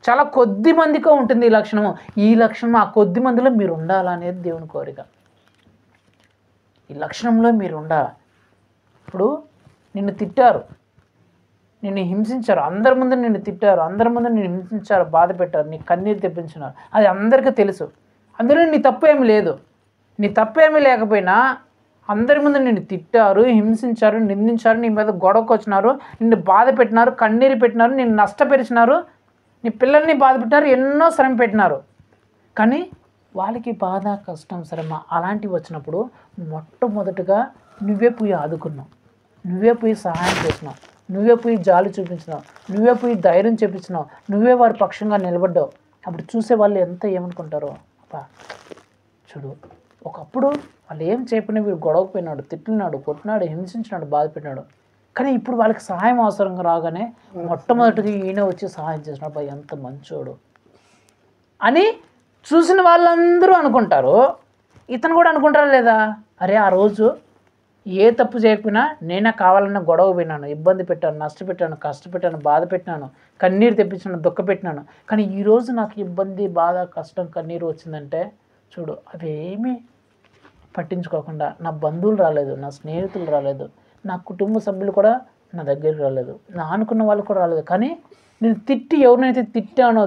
చాలా కొద్ది మందికో ఉంటుంది ఈ లక్షణము. ఈ లక్షణం ఆ కొద్ది మందిలో మీరు ఉండాలా అనేది దేవుని కోరిక. ఈ లక్షణంలో మీరు ఉండాలి. ఇప్పుడు నిన్ను తిట్టారు, నిన్ను హింసించారు, అందరి ముందు నిన్ను తిట్టారు, అందరి ముందు నిన్ను హింసించారు, బాధ పెట్టారు, నీ కన్నీరు తెప్పించినారు, అది అందరికీ తెలుసు. అందులో నీ తప్పు ఏమి లేదు. నీ తప్పు ఏమీ లేకపోయినా అందరి ముందు నిన్ను తిట్టారు, హింసించారు, నిందించారు, నీ మీద గొడవకు వచ్చినారు, నిన్ను బాధ పెట్టినారు, కన్నీరు పెట్టినారు, నిన్ను నష్టపరిచినారు, నీ పిల్లల్ని బాధ పెట్టినారు, ఎన్నో శ్రమ పెట్టినారు. కానీ వాళ్ళకి బాధ, కష్టం, శ్రమ అలాంటివి వచ్చినప్పుడు మొట్టమొదటిగా నువ్వే పోయి ఆదుకున్నావు, నువ్వే పోయి సహాయం చేసినావు, నువ్వే పోయి జాలి చూపించినావు, నువ్వే పోయి ధైర్యం చెప్పించినావు, నువ్వే వారి పక్షంగా నిలబడ్డావు. అప్పుడు చూసే వాళ్ళు ఎంత ఏమనుకుంటారో, అబ్బా చూడు ఒకప్పుడు వాళ్ళు ఏం చెప్పినా వీడు గొడవపోయినాడు, తిట్టినాడు, కొట్టినాడు, హింసించినాడు, బాధపెట్టినాడు, కానీ ఇప్పుడు వాళ్ళకి సహాయం అవసరంగా రాగానే మొట్టమొదటిగా ఈయన వచ్చి సహాయం చేసినాడు, అబ్బా ఎంత మంచోడు అని చూసిన వాళ్ళందరూ అనుకుంటారు. ఇతను కూడా అనుకుంటారా లేదా? అరే ఆ రోజు ఏ తప్పు చేయకపోయినా నేనే కావాలన్న గొడవ పోయినాను, ఇబ్బంది పెట్టాను, నష్టపెట్టాను, కష్టపెట్టాను, బాధ పెట్టినాను, కన్నీరు తెప్పించాను, దుఃఖ పెట్టినాను, కానీ ఈరోజు నాకు ఇబ్బంది, బాధ, కష్టం, కన్నీరు వచ్చిందంటే చూడు అవేమీ పట్టించుకోకుండా నా బంధువులు రాలేదు, నా స్నేహితులు రాలేదు, నా కుటుంబ సభ్యులు కూడా నా దగ్గరికి రాలేదు, నా అనుకున్న వాళ్ళు కూడా రాలేదు, కానీ నేను తిట్టి ఎవరినైతే తిట్టానో,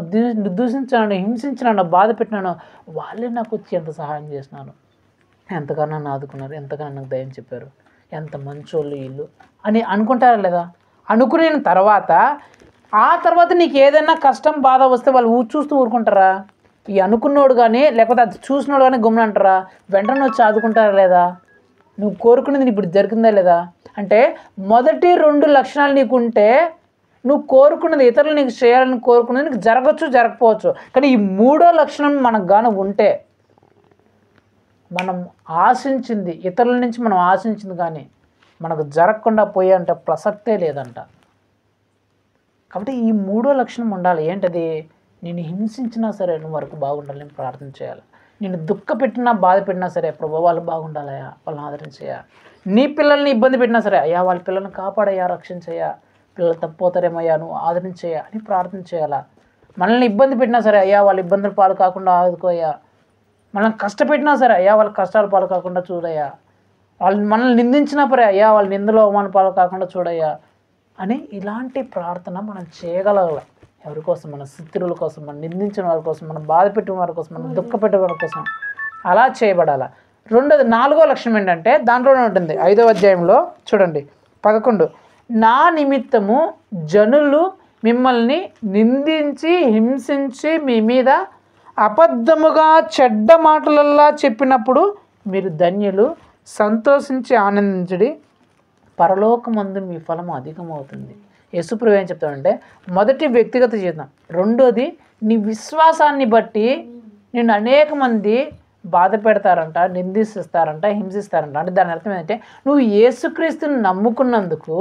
దూషించానో, హింసించినానో, బాధ పెట్టినానో వాళ్ళే నాకు వచ్చి ఎంత సహాయం చేసినాను, ఎంతగానో నన్ను ఆదుకున్నారు, ఎంతగానో నాకు దయం చెప్పారు, ఎంత మంచోళ్ళు వీళ్ళు అని అనుకుంటారా లేదా? అనుకునే తర్వాత ఆ తర్వాత నీకు ఏదైనా కష్టం, బాధ వస్తే వాళ్ళు చూస్తూ ఊరుకుంటారా? ఈ అనుకున్నోడు కానీ లేకపోతే అది చూసినోడు కానీ గమ్మున అంటారా? వెంటనే వచ్చి ఆదుకుంటారా లేదా? నువ్వు కోరుకునేది ఇప్పుడు జరిగిందా లేదా? అంటే మొదటి 2 లక్షణాలు నీకు ఉంటే నువ్వు కోరుకున్నది, ఇతరులు నీకు చేయాలని కోరుకున్నది నీకు జరగచ్చు, జరగకపోవచ్చు, కానీ ఈ 3వ లక్షణం మనకు గాను ఉంటే, మనం ఆశించింది, ఇతరుల నుంచి మనం ఆశించింది కానీ మనకు జరగకుండా పోయేంత ప్రసక్తే లేదంట. కాబట్టి ఈ 3వ లక్షణం ఉండాలి. ఏంటది? నేను హింసించినా సరే నువ్వు వరకు బాగుండాలని ప్రార్థన చేయాలి. నేను దుఃఖ పెట్టినా, బాధ పెట్టినా సరే ప్రభు వాళ్ళు బాగుండాలయ్యా, వాళ్ళని ఆదరించయ్యా. నీ పిల్లల్ని ఇబ్బంది పెట్టినా సరే అయ్యా వాళ్ళ పిల్లల్ని కాపాడయ్యా, రక్షించయ్యా, పిల్లలు తప్పిపోతారేమయ్యా, నువ్వు ఆదరించయ్యా అని ప్రార్థన చేయాలా. మనల్ని ఇబ్బంది పెట్టినా సరే అయ్యా వాళ్ళ ఇబ్బందుల పాలు కాకుండా ఆదుకోయ్యా. మనం కష్టపెట్టినా సరే అయ్యా వాళ్ళ కష్టాల పాలు కాకుండా చూడయ్యా. వాళ్ళు మనల్ని నిందించినా సరే అయ్యా వాళ్ళ నిందలో అవమాన పాలు కాకుండా చూడయ్యా అని ఇలాంటి ప్రార్థన మనం చేయగలగాల. ఎవరి కోసం? మన శత్రువుల కోసం, మనం నిందించిన వారి కోసం, మనం బాధ పెట్టిన వారి కోసం, మనం దుఃఖ పెట్టే వారి కోసం అలా చేయబడాల. 4వ లక్షణం ఏంటంటే దాంట్లోనే ఉంటుంది 5వ అధ్యాయంలో చూడండి 11. నా నిమిత్తము జనులు మిమ్మల్ని నిందించి, హింసించి, మీ మీద అబద్ధముగా చెడ్డ మాటలల్లా చెప్పినప్పుడు మీరు ధన్యులు, సంతోషించి ఆనందించుడి, పరలోకమందు మీ ఫలము అధికమవుతుంది. యేసుప్రభువు ఏం చెప్తాడంటే మొదటి వ్యక్తిగత జీవితం, రెండోది నీ విశ్వాసాన్ని బట్టి నిన్ను అనేక మంది బాధ పెడతారంట, నిందిస్తారంట, హింసిస్తారంట. అంటే దాని అర్థం ఏంటంటే నువ్వు యేసుక్రీస్తుని నమ్ముకున్నందుకు,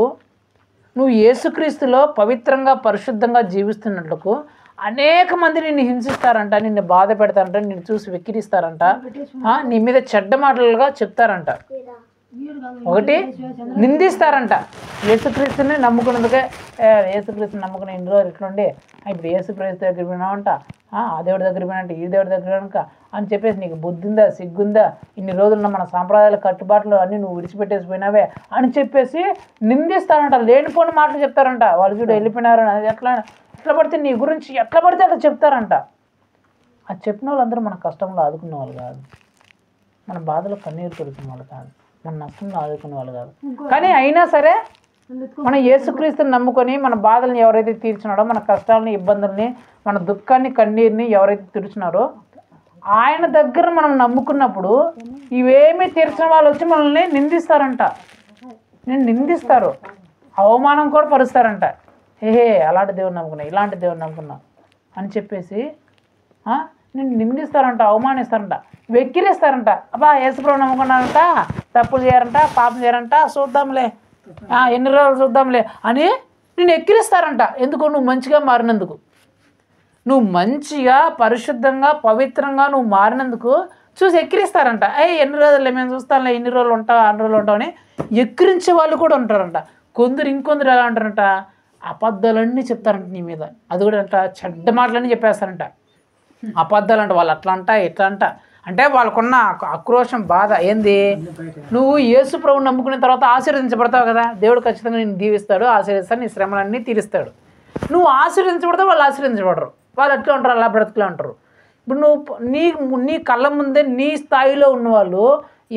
నువ్వు యేసుక్రీస్తులో పవిత్రంగా పరిశుద్ధంగా జీవిస్తున్నట్లకు అనేక మంది నిన్ను హింసిస్తారంట, నిన్ను బాధ పెడతారంట, నిన్ను చూసి వెక్కిరిస్తారంట, నీ మీద చెడ్డ మాటలుగా చెప్తారంట. ఒకటి నిందిస్తారంట. యేసుక్రీస్తుని నమ్ముకున్నందుకే యేసుక్రీస్తుని నమ్ముకున్న ఇన్ని రోజులు ఇట్లుండి ఇప్పుడు యేసుక్రీస్తు దగ్గర పోయినావంట, ఆ దేవుడి దగ్గర పోయినంట, ఈ దేవుడి దగ్గర కనుక అని చెప్పేసి నీకు బుద్ధి ఉందా, సిగ్గుందా, ఇన్ని రోజులున్న మన సాంప్రదాయాల కట్టుబాట్లు అన్నీ నువ్వు విడిచిపెట్టేసి పోయినావే అని చెప్పేసి నిందిస్తారంట. లేనిపోని మాటలు చెప్తారంట. వాళ్ళు చూడు వెళ్ళిపోయినారు అది ఎట్లా పడితే నీ గురించి ఎట్లా పడితే అట్లా చెప్తారంట. అది చెప్పిన వాళ్ళందరూ మన కష్టంలో ఆదుకున్న వాళ్ళు కాదు, మన బాధలో కన్నీరు కొడుకున్న వాళ్ళు కాదు, మన నష్టంలో ఆదుకునే వాళ్ళు కాదు. కానీ అయినా సరే మన యేసుక్రీస్తుని నమ్ముకొని మన బాధల్ని ఎవరైతే తీర్చినాడో, మన కష్టాలని, ఇబ్బందుల్ని, మన దుఃఖాన్ని, కన్నీరుని ఎవరైతే తీర్చినారో ఆయన దగ్గర మనం నమ్ముకున్నప్పుడు ఇవేమీ తీర్చిన వాళ్ళు వచ్చి మనల్ని నిందిస్తారంట. నేను నిందిస్తారు, అవమానం కూడా పరుస్తారంట. అలాంటి దేవుని నమ్ముకున్నా, ఇలాంటి దేవుని నమ్ముకున్నా అని చెప్పేసి నేను నిందిస్తారంట, అవమానిస్తారంట, వెక్కిరిస్తారంట. అబ్బా యేసుప్రభువు నమ్ముకున్నారంట, తప్పులు చేయారంట, పాపం చేయారంట, చూద్దాంలే, ఎన్ని రోజులు చూద్దాంలే అని నేను ఎక్కిరిస్తారంట. ఎందుకు? నువ్వు మంచిగా మారినందుకు, నువ్వు మంచిగా పరిశుద్ధంగా పవిత్రంగా నువ్వు మారినందుకు చూసి ఎక్కిరిస్తారంట. ఎన్ని రోజులే మేము చూస్తాంలే, ఇన్ని రోజులు ఉంటావు, అన్ని రోజులు ఉంటావు అని ఎక్కిరించే వాళ్ళు కూడా ఉంటారంట. ఇంకొందరు ఎలా అంటారంట, అబద్ధాలన్నీ చెప్తారంట నీ మీద. అది కూడా అంట చెడ్డ మాటలన్నీ చెప్పేస్తారంట. అబద్ధాలు అంట, వాళ్ళు అట్లా అంట ఇట్లా అంట. అంటే వాళ్ళకున్న ఆక్రోషం, బాధ ఏంది, నువ్వు యేసు ప్రభువుని నమ్ముకున్న తర్వాత ఆశీర్వదించబడతావు కదా, దేవుడు ఖచ్చితంగా నేను దీవిస్తాడు, ఆశీర్వదిస్తాడు, నీ శ్రమలన్నీ తీరుస్తాడు. నువ్వు ఆశీర్వదించబడతావు, వాళ్ళు ఆశీర్వదించబడరు, వాళ్ళు అట్లా ఉంటారు, అలా బ్రతుకులే ఉంటారు. ఇప్పుడు నువ్వు నీ కళ్ళ ముందే నీ స్థాయిలో ఉన్నవాళ్ళు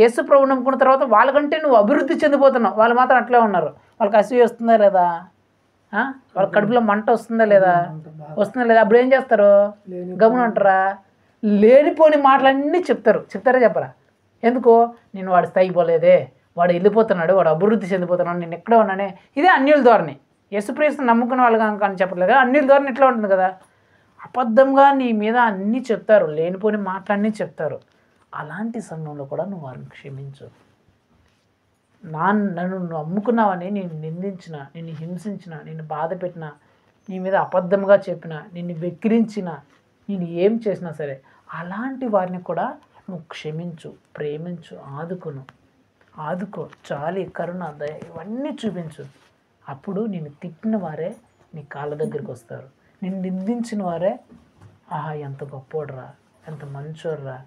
యేసు ప్రభువుని నమ్ముకున్న తర్వాత వాళ్ళకంటే నువ్వు అభివృద్ధి చెందిపోతున్నావు, వాళ్ళు మాత్రం అట్లే ఉన్నారు. వాళ్ళకి అసూయ వస్తుందా లేదా, వాళ్ళ కడుపులో మంట వస్తుందా లేదా, అప్పుడు ఏం చేస్తారు, గమనం అంటారా, లేనిపోని మాటలన్నీ చెప్తారా చెప్పరా? ఎందుకు? నేను వాడి స్థాయికి పోలేదే, వాడు వెళ్ళిపోతున్నాడు, వాడు అభివృద్ధి చెందిపోతున్నాడు, నేను ఎక్కడే ఉన్నానే. ఇదే అన్యుల ధోరణి. యేసుక్రీస్తుని నమ్ముకున్న వాళ్ళు కానీ చెప్పట్లేదు కదా, అన్యుల ధోరణి ఇట్లా ఉంటుంది కదా. అబద్ధంగా నీ మీద అన్నీ చెప్తారు, లేనిపోని మాటలన్నీ చెప్తారు. అలాంటి సమయంలో కూడా నువ్వు వారిని క్షమించు. నన్ను నమ్ముకున్నావని నేను నిందించిన, నిన్ను హింసించిన, నిన్ను బాధ పెట్టిన, నీ మీద అబద్ధంగా చెప్పిన, నిన్ను వెక్కిరించిన, నేను ఏం చేసినా సరే అలాంటి వారిని కూడా నువ్వు క్షమించు, ప్రేమించు, ఆదుకో, చాలి, కరుణ, దయ ఇవన్నీ చూపించు. అప్పుడు నేను తిట్టిన వారే నీ కాళ్ళ దగ్గరికి వస్తారు, నిన్ను నిందించిన వారే ఎంత గొప్పోడురా, ఎంత మంచోడురా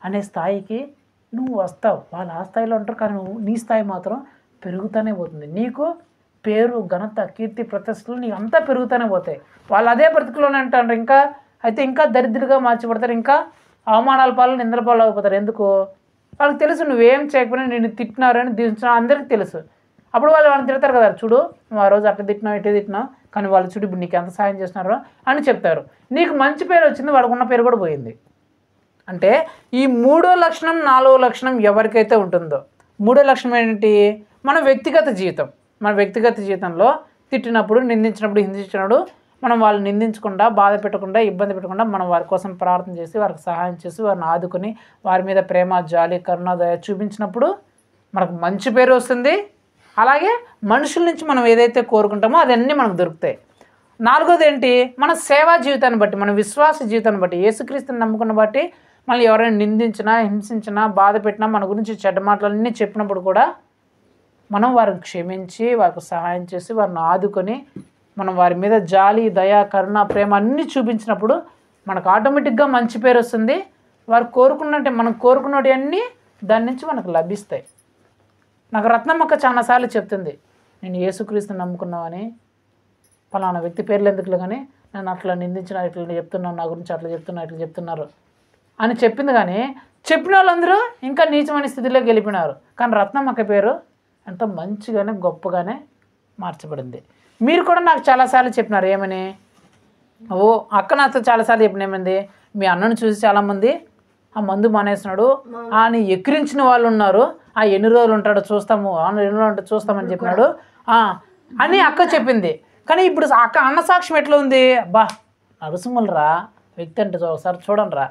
అనే స్థాయికి నువ్వు వస్తావు. వాళ్ళు ఆ స్థాయిలో ఉంటారు, కానీ నీ స్థాయి మాత్రం పెరుగుతూనే పోతుంది. నీకు పేరు, ఘనత, కీర్తి, ప్రతిష్టలు నీకు అంతా పెరుగుతూనే పోతాయి. వాళ్ళు అదే బ్రతుకులోనే అంటారు, ఇంకా దరిద్రులుగా మార్చిపడతారు, ఇంకా అవమానాల పాలు, నిందల పాలు అయిపోతారు. ఎందుకు? వాళ్ళకి తెలుసు నువ్వేం చేయకపోయినా నిన్ను తిట్టినారని దించినా అందరికీ తెలుసు. అప్పుడు వాళ్ళని తిడతారు కదా, చూడు నువ్వు ఆ రోజు అట్లా తిట్టినావు, ఇట్లా తిట్టినావు, కానీ వాళ్ళు చూడు ఇప్పుడు నీకు ఎంత సాయం చేస్తున్నారో అని చెప్తారు. నీకు మంచి పేరు వచ్చింది, వాడుకున్న పేరు కూడా పోయింది. అంటే ఈ 3వ లక్షణం 4వ లక్షణం ఎవరికైతే ఉంటుందో, 3వ లక్షణం ఏంటి, మన వ్యక్తిగత జీవితంలో తిట్టినప్పుడు, నిందించినప్పుడు, హింసించినప్పుడు మనం వాళ్ళని నిందించకుండా, బాధ పెట్టకుండా, ఇబ్బంది పెట్టకుండా మనం వారి కోసం ప్రార్థన చేసి, వారికి సహాయం చేసి, వారిని ఆదుకొని, వారి మీద ప్రేమ, జాలి, కరుణ, దయ చూపించినప్పుడు మనకు మంచి పేరు వస్తుంది. అలాగే మనుషుల నుంచి మనం ఏదైతే కోరుకుంటామో అదన్నీ మనకు దొరుకుతాయి. 4వది ఏంటి, మన సేవా జీవితాన్ని బట్టి, మన విశ్వాస జీవితాన్ని బట్టి, యేసుక్రీస్తుని నమ్ముకున్న బట్టి మళ్ళీ ఎవరైనా నిందించినా, హింసించినా, బాధ పెట్టినా, మన గురించి చెడ్డ మాటలన్నీ చెప్పినప్పుడు కూడా మనం వారిని క్షమించి, వారికి సహాయం చేసి, వారిని ఆదుకొని, మనం వారి మీద జాలి, దయ, కరుణ, ప్రేమ అన్నీ చూపించినప్పుడు మనకు ఆటోమేటిక్గా మంచి పేరు వస్తుంది. వారు కోరుకున్నట్టే మనం కోరుకున్నవి అన్నీ దాని నుంచి మనకు లభిస్తాయి. నాకు రత్నమ్మక్క చాలాసార్లు చెప్తుంది, నేను యేసుక్రీస్తుని నమ్ముకున్నామని, పలానా వ్యక్తి పేర్లు ఎందుకులే కానీ నన్ను అట్లా నిందించిన, ఇట్లా చెప్తున్నాను, నా గురించి అట్లా చెప్తున్నారు అని చెప్పింది. కానీ చెప్పిన వాళ్ళందరూ ఇంకా నీచమైన స్థితిలోకి వెళ్ళిపోయినారు. కానీ రత్నమ్మక్క పేరు ఎంతో మంచిగానే, గొప్పగానే మార్చబడింది. మీరు కూడా నాకు చాలాసార్లు చెప్పినారు ఏమని, అక్క నాతో చాలాసార్లు చెప్పిన ఏమైంది, మీ అన్నను చూసి చాలామంది ఆ మందు మానేస్తున్నాడు అని ఎక్కిరించిన వాళ్ళు ఉన్నారు, ఎన్ని రోజులు ఉంటాడో చూస్తాము, ఎన్ని రోజులు ఉంటాడో చూస్తామని చెప్పినాడు అని అక్క చెప్పింది. కానీ ఇప్పుడు అక్క అన్న సాక్ష్యం ఎట్లా ఉంది, అబ్బా నరసింహులరా వ్యక్తి అంటే ఒకసారి చూడండి రా,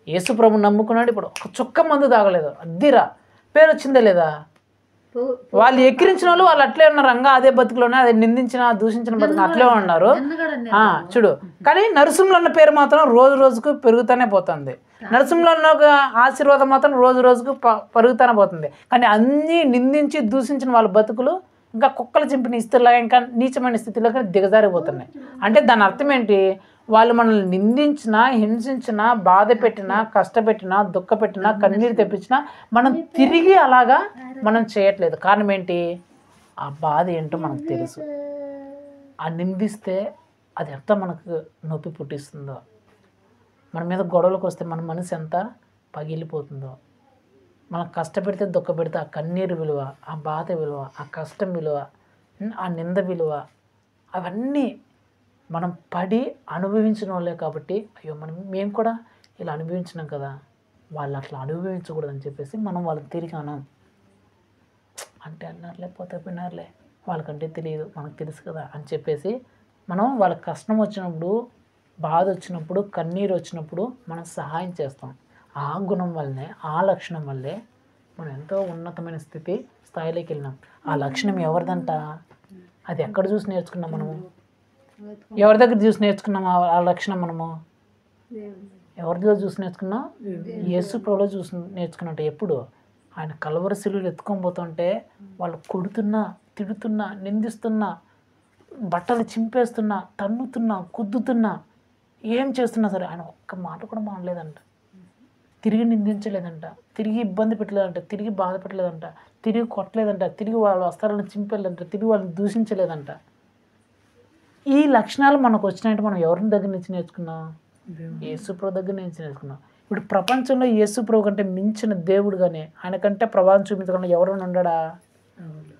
యేసు ప్రభు నమ్ముకున్నాడు, ఇప్పుడు ఒక చుక్క మందు తాగలేదు, అద్దిరా పేరు వచ్చిందే లేదా? వాళ్ళు ఎక్కిరించిన వాళ్ళు అట్లే ఉన్నారు, రంగా అదే బతుకులోనే, అదే నిందించిన దూషించిన బతుకు అట్లే ఉన్నారు. చూడు, కానీ నరసింహులు అన్న పేరు మాత్రం రోజు రోజుకు పెరుగుతూనే పోతుంది. నరసింహులు అన్న ఒక ఆశీర్వాదం మాత్రం రోజు రోజుకు పెరుగుతూనే పోతుంది. కానీ అన్నీ నిందించి దూషించిన వాళ్ళ బతుకులు ఇంకా కుక్కలు చింపిన ఇస్తులాగా ఇంకా నీచమైన స్థితిలోకి దిగజారిపోతున్నాయి. అంటే దాని అర్థం ఏంటి? వాళ్ళు మనల్ని నిందించినా, హింసించినా, బాధ పెట్టినా, కష్టపెట్టినా, దుఃఖపెట్టినా, కన్నీరు తెప్పించినా మనం తిరిగి అలాగా మనం చేయట్లేదు. కారణం ఏంటి? ఆ బాధ ఏంటో మనకు తెలుసు. ఆ నిందిస్తే అది ఎంత మనకు నొప్పి పుట్టిస్తుందో, మన మీద గొడవలకు వస్తే మన మనసు ఎంత పగిలిపోతుందో, మనం కష్టపెడితే దుఃఖపెడితే ఆ కన్నీరు విలువ, ఆ బాధ విలువ, ఆ కష్టం విలువ, ఆ నింద విలువ, అవన్నీ మనం పడి అనుభవించిన వాళ్ళే. కాబట్టి అయ్యో మేము కూడా ఇలా అనుభవించినాం కదా, వాళ్ళు అట్లా అనుభవించకూడదని చెప్పేసి మనం వాళ్ళకి తిరిగి అనం. అంటే అన్నారులే, పోతే పోయినారులే, వాళ్ళకంటే తెలియదు, మనకు తెలుసు కదా అని చెప్పేసి మనం వాళ్ళకి కష్టం వచ్చినప్పుడు, బాధ వచ్చినప్పుడు, కన్నీరు వచ్చినప్పుడు మనం సహాయం చేస్తాం. ఆ గుణం వల్లనే, ఆ లక్షణం వల్లే మనం ఎంతో ఉన్నతమైన స్థాయిలోకి వెళ్ళినాం. ఆ లక్షణం ఎవరిదంట? అది ఎక్కడ చూసి నేర్చుకున్నాం మనము? ఎవరి దగ్గర చూసి నేర్చుకున్నాం ఆ లక్షణం? మనము ఎవరిలో చూసి నేర్చుకున్నాం? యేసు ప్రభువులో చూసి నేర్చుకున్నట్టు. ఎప్పుడు? ఆయన కల్వరి శిలువలో ఎత్తుకొని పోతుంటే వాళ్ళు కొడుతున్నా, తిడుతున్నా, నిందిస్తున్నా, బట్టలు చింపేస్తున్నా, తన్నుతున్నా, కుద్దుతున్నా, ఏం చేస్తున్నా సరే ఆయన ఒక్క మాట కూడా మానలేదంట. తిరిగి నిందించలేదంట, తిరిగి ఇబ్బంది పెట్టలేదంట, తిరిగి బాధ పెట్టలేదంట, తిరిగి కొట్టలేదంట, తిరిగి వాళ్ళ వస్త్రాలను చింపలేదంట, తిరిగి వాళ్ళని దూషించలేదంట. ఈ లక్షణాలు మనకు వచ్చినట్టు మనం ఎవరిని దగ్గర నుంచి నేర్చుకున్నాం? యేసుప్రభు దగ్గర నుంచి నేర్చుకున్నాం. ఇప్పుడు ప్రపంచంలో యేసుప్రభు కంటే మించిన దేవుడు కానీ, ఆయన కంటే ప్రభావం చూపించకుండా ఎవరైనా ఉండడా?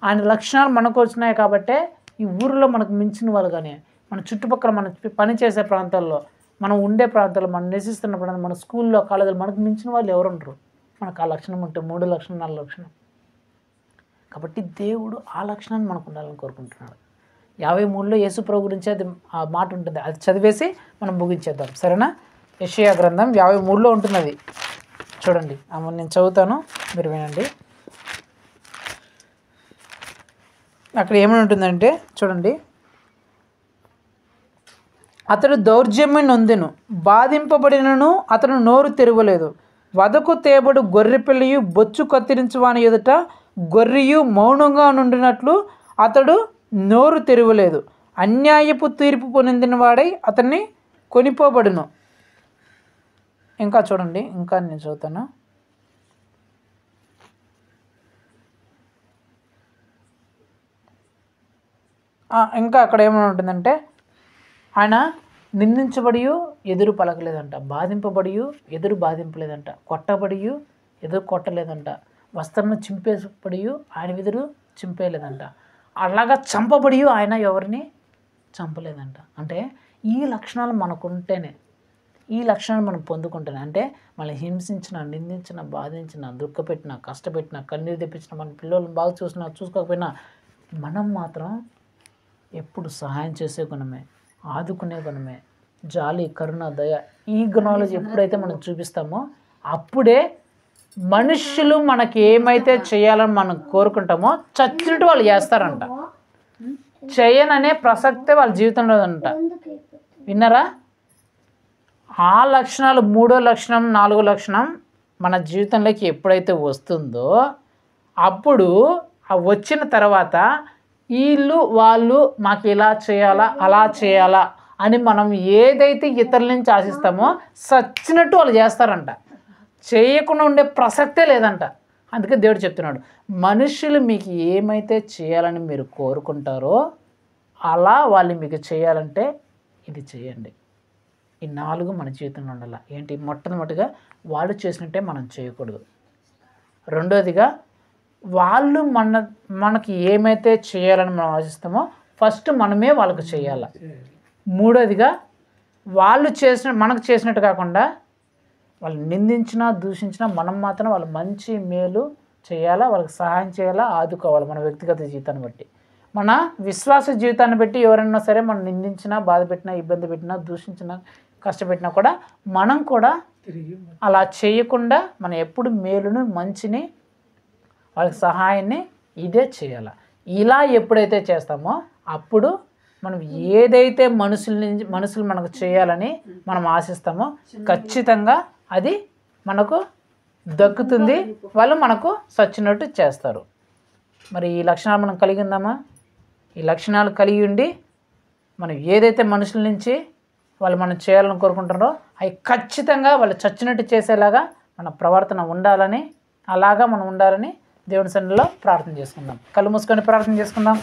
ఆయన లక్షణాలు మనకు వచ్చినాయి కాబట్టే ఈ ఊరిలో మనకు మించిన వాళ్ళు కానీ, మన చుట్టుపక్కల మనం పని చేసే ప్రాంతాల్లో, మనం ఉండే ప్రాంతాల్లో, మనం నివసిస్తున్న ప్రాంతాల్లో, మన స్కూల్లో, కాలేజీలో మనకు మించిన వాళ్ళు ఎవరు ఉండరు. మనకు ఆ లక్షణం ఉంటే 3 లక్షణం 4 లక్షణం. కాబట్టి దేవుడు ఆ లక్షణాన్ని మనకు ఉండాలని కోరుకుంటున్నాడు. 53లో యేసుప్రభు గురించి అది ఆ మాట ఉంటుంది, అది చదివేసి మనం ముగించేద్దాం, సరేనా? యెషయా గ్రంథం 53లో ఉంటుంది అది, చూడండి. నేను చదువుతాను, మీరు వినండి. అక్కడ ఏమని ఉంటుందంటే చూడండి, అతడు దౌర్జన్యం నొందెను, బాధింపబడినను అతను నోరు తెరవలేదు. వదకు తేబడు గొర్రె పిల్లయు బొచ్చు కత్తిరించువాని ఎదుట గొర్రెయు మౌనంగా నుండినట్లు అతడు నోరు తెరవలేదు. అన్యాయపు తీర్పు పొందిన వాడై అతన్ని కొనిపోబడును. ఇంకా చూడండి, ఇంకా నేను చదువుతాను. ఇంకా అక్కడ ఏమైనా ఉంటుందంటే, ఆయన నిందించబడి ఎదురు పలకలేదంట, బాధింపబడి ఎదురు బాధింపలేదంట, కొట్టబడి ఎదురు కొట్టలేదంట, వస్త్రంను చింపేపడి ఆయన ఎదురు చింపేయలేదంట, అలాగా చంపబడి ఆయన ఎవరిని చంపలేదంట. అంటే ఈ లక్షణాలు మనకుంటేనే, ఈ లక్షణాలు మనం పొందుకుంటేనే, అంటే మనల్ని హింసించిన, నిందించిన, బాధించిన, దుఃఖపెట్టిన, కష్టపెట్టిన, కన్నీరు తెప్పించిన, మన పిల్లలను బాగా చూసుకోకపోయినా మనం మాత్రం ఎప్పుడు సహాయం చేసే గుణమే, ఆదుకునే గుణమే, జాలి, కరుణ, దయ, ఈ గుణాలు ఎప్పుడైతే మనం చూపిస్తామో అప్పుడే మనుష్యులు మనకి ఏమైతే చేయాలని మనం కోరుకుంటామో చచ్చినట్టు వాళ్ళు చేస్తారంట. చేయననే ప్రసక్తే వాళ్ళ జీవితంలో అంట. విన్నారా? ఆ లక్షణాలు 3వ లక్షణం 4వ లక్షణం మన జీవితంలోకి ఎప్పుడైతే వస్తుందో అప్పుడు ఆ వచ్చిన తర్వాత వీళ్ళు వాళ్ళు మాకు ఇలా చేయాలా, అలా చేయాలా అని మనం ఏదైతే ఇతరుల నుంచి ఆశిస్తామో సచ్చినట్టు వాళ్ళు చేస్తారంట. చేయకుండా ఉండే ప్రసక్తే లేదంట. అందుకే దేవుడు చెప్తున్నాడు, మనుషులు మీకు ఏమైతే చేయాలని మీరు కోరుకుంటారో అలా వాళ్ళు మీకు చేయాలంటే ఇది చేయండి. ఈ 4 మన జీవితంలో ఉండాలి. ఏంటి? మొట్టమొదటిగా వాళ్ళు చేసినట్టే మనం చేయకూడదు. రెండోదిగా వాళ్ళు మనకి ఏమైతే చేయాలని మనం ఆశిస్తామో ఫస్ట్ మనమే వాళ్ళకి చేయాలి. మూడోదిగా వాళ్ళు మనకు చేసినట్టు కాకుండా వాళ్ళు నిందించినా, దూషించినా మనం మాత్రం వాళ్ళు మంచి మేలు చేయాలా, వాళ్ళకి సహాయం చేయాలా, ఆదుకోవాలి. మన వ్యక్తిగత జీవితాన్ని బట్టి, మన విశ్వాస జీవితాన్ని బట్టి ఎవరైనా సరే మనం నిందించినా, బాధ పెట్టినా, ఇబ్బంది పెట్టినా, దూషించినా, కష్టపెట్టినా కూడా మనం కూడా అలా చేయకుండా మనం ఎప్పుడు మేలును మంచిని వాళ్ళకి సహాయాన్ని ఇదే చేయాలి. ఇలా ఎప్పుడైతే చేస్తామో అప్పుడు మనం ఏదైతే మనుషులు మనకు చేయాలని మనం ఆశిస్తామో ఖచ్చితంగా అది మనకు దక్కుతుంది. వాళ్ళు మనకు సచ్చినట్టు చేస్తారు. మరి ఈ లక్షణాలు మనం కలిగి ఉందామా? ఈ లక్షణాలు కలిగి ఉండి మనం ఏదైతే మనుషుల నుంచి వాళ్ళు మనం చేయాలని కోరుకుంటారో అవి ఖచ్చితంగా వాళ్ళు చచ్చినట్టు చేసేలాగా మన ప్రవర్తన ఉండాలని, అలాగా మనం ఉండాలని దేవుని సన్నిధిలో ప్రార్థన చేసుకుందాం. కళ్ళు మూసుకొని ప్రార్థన చేసుకుందాం.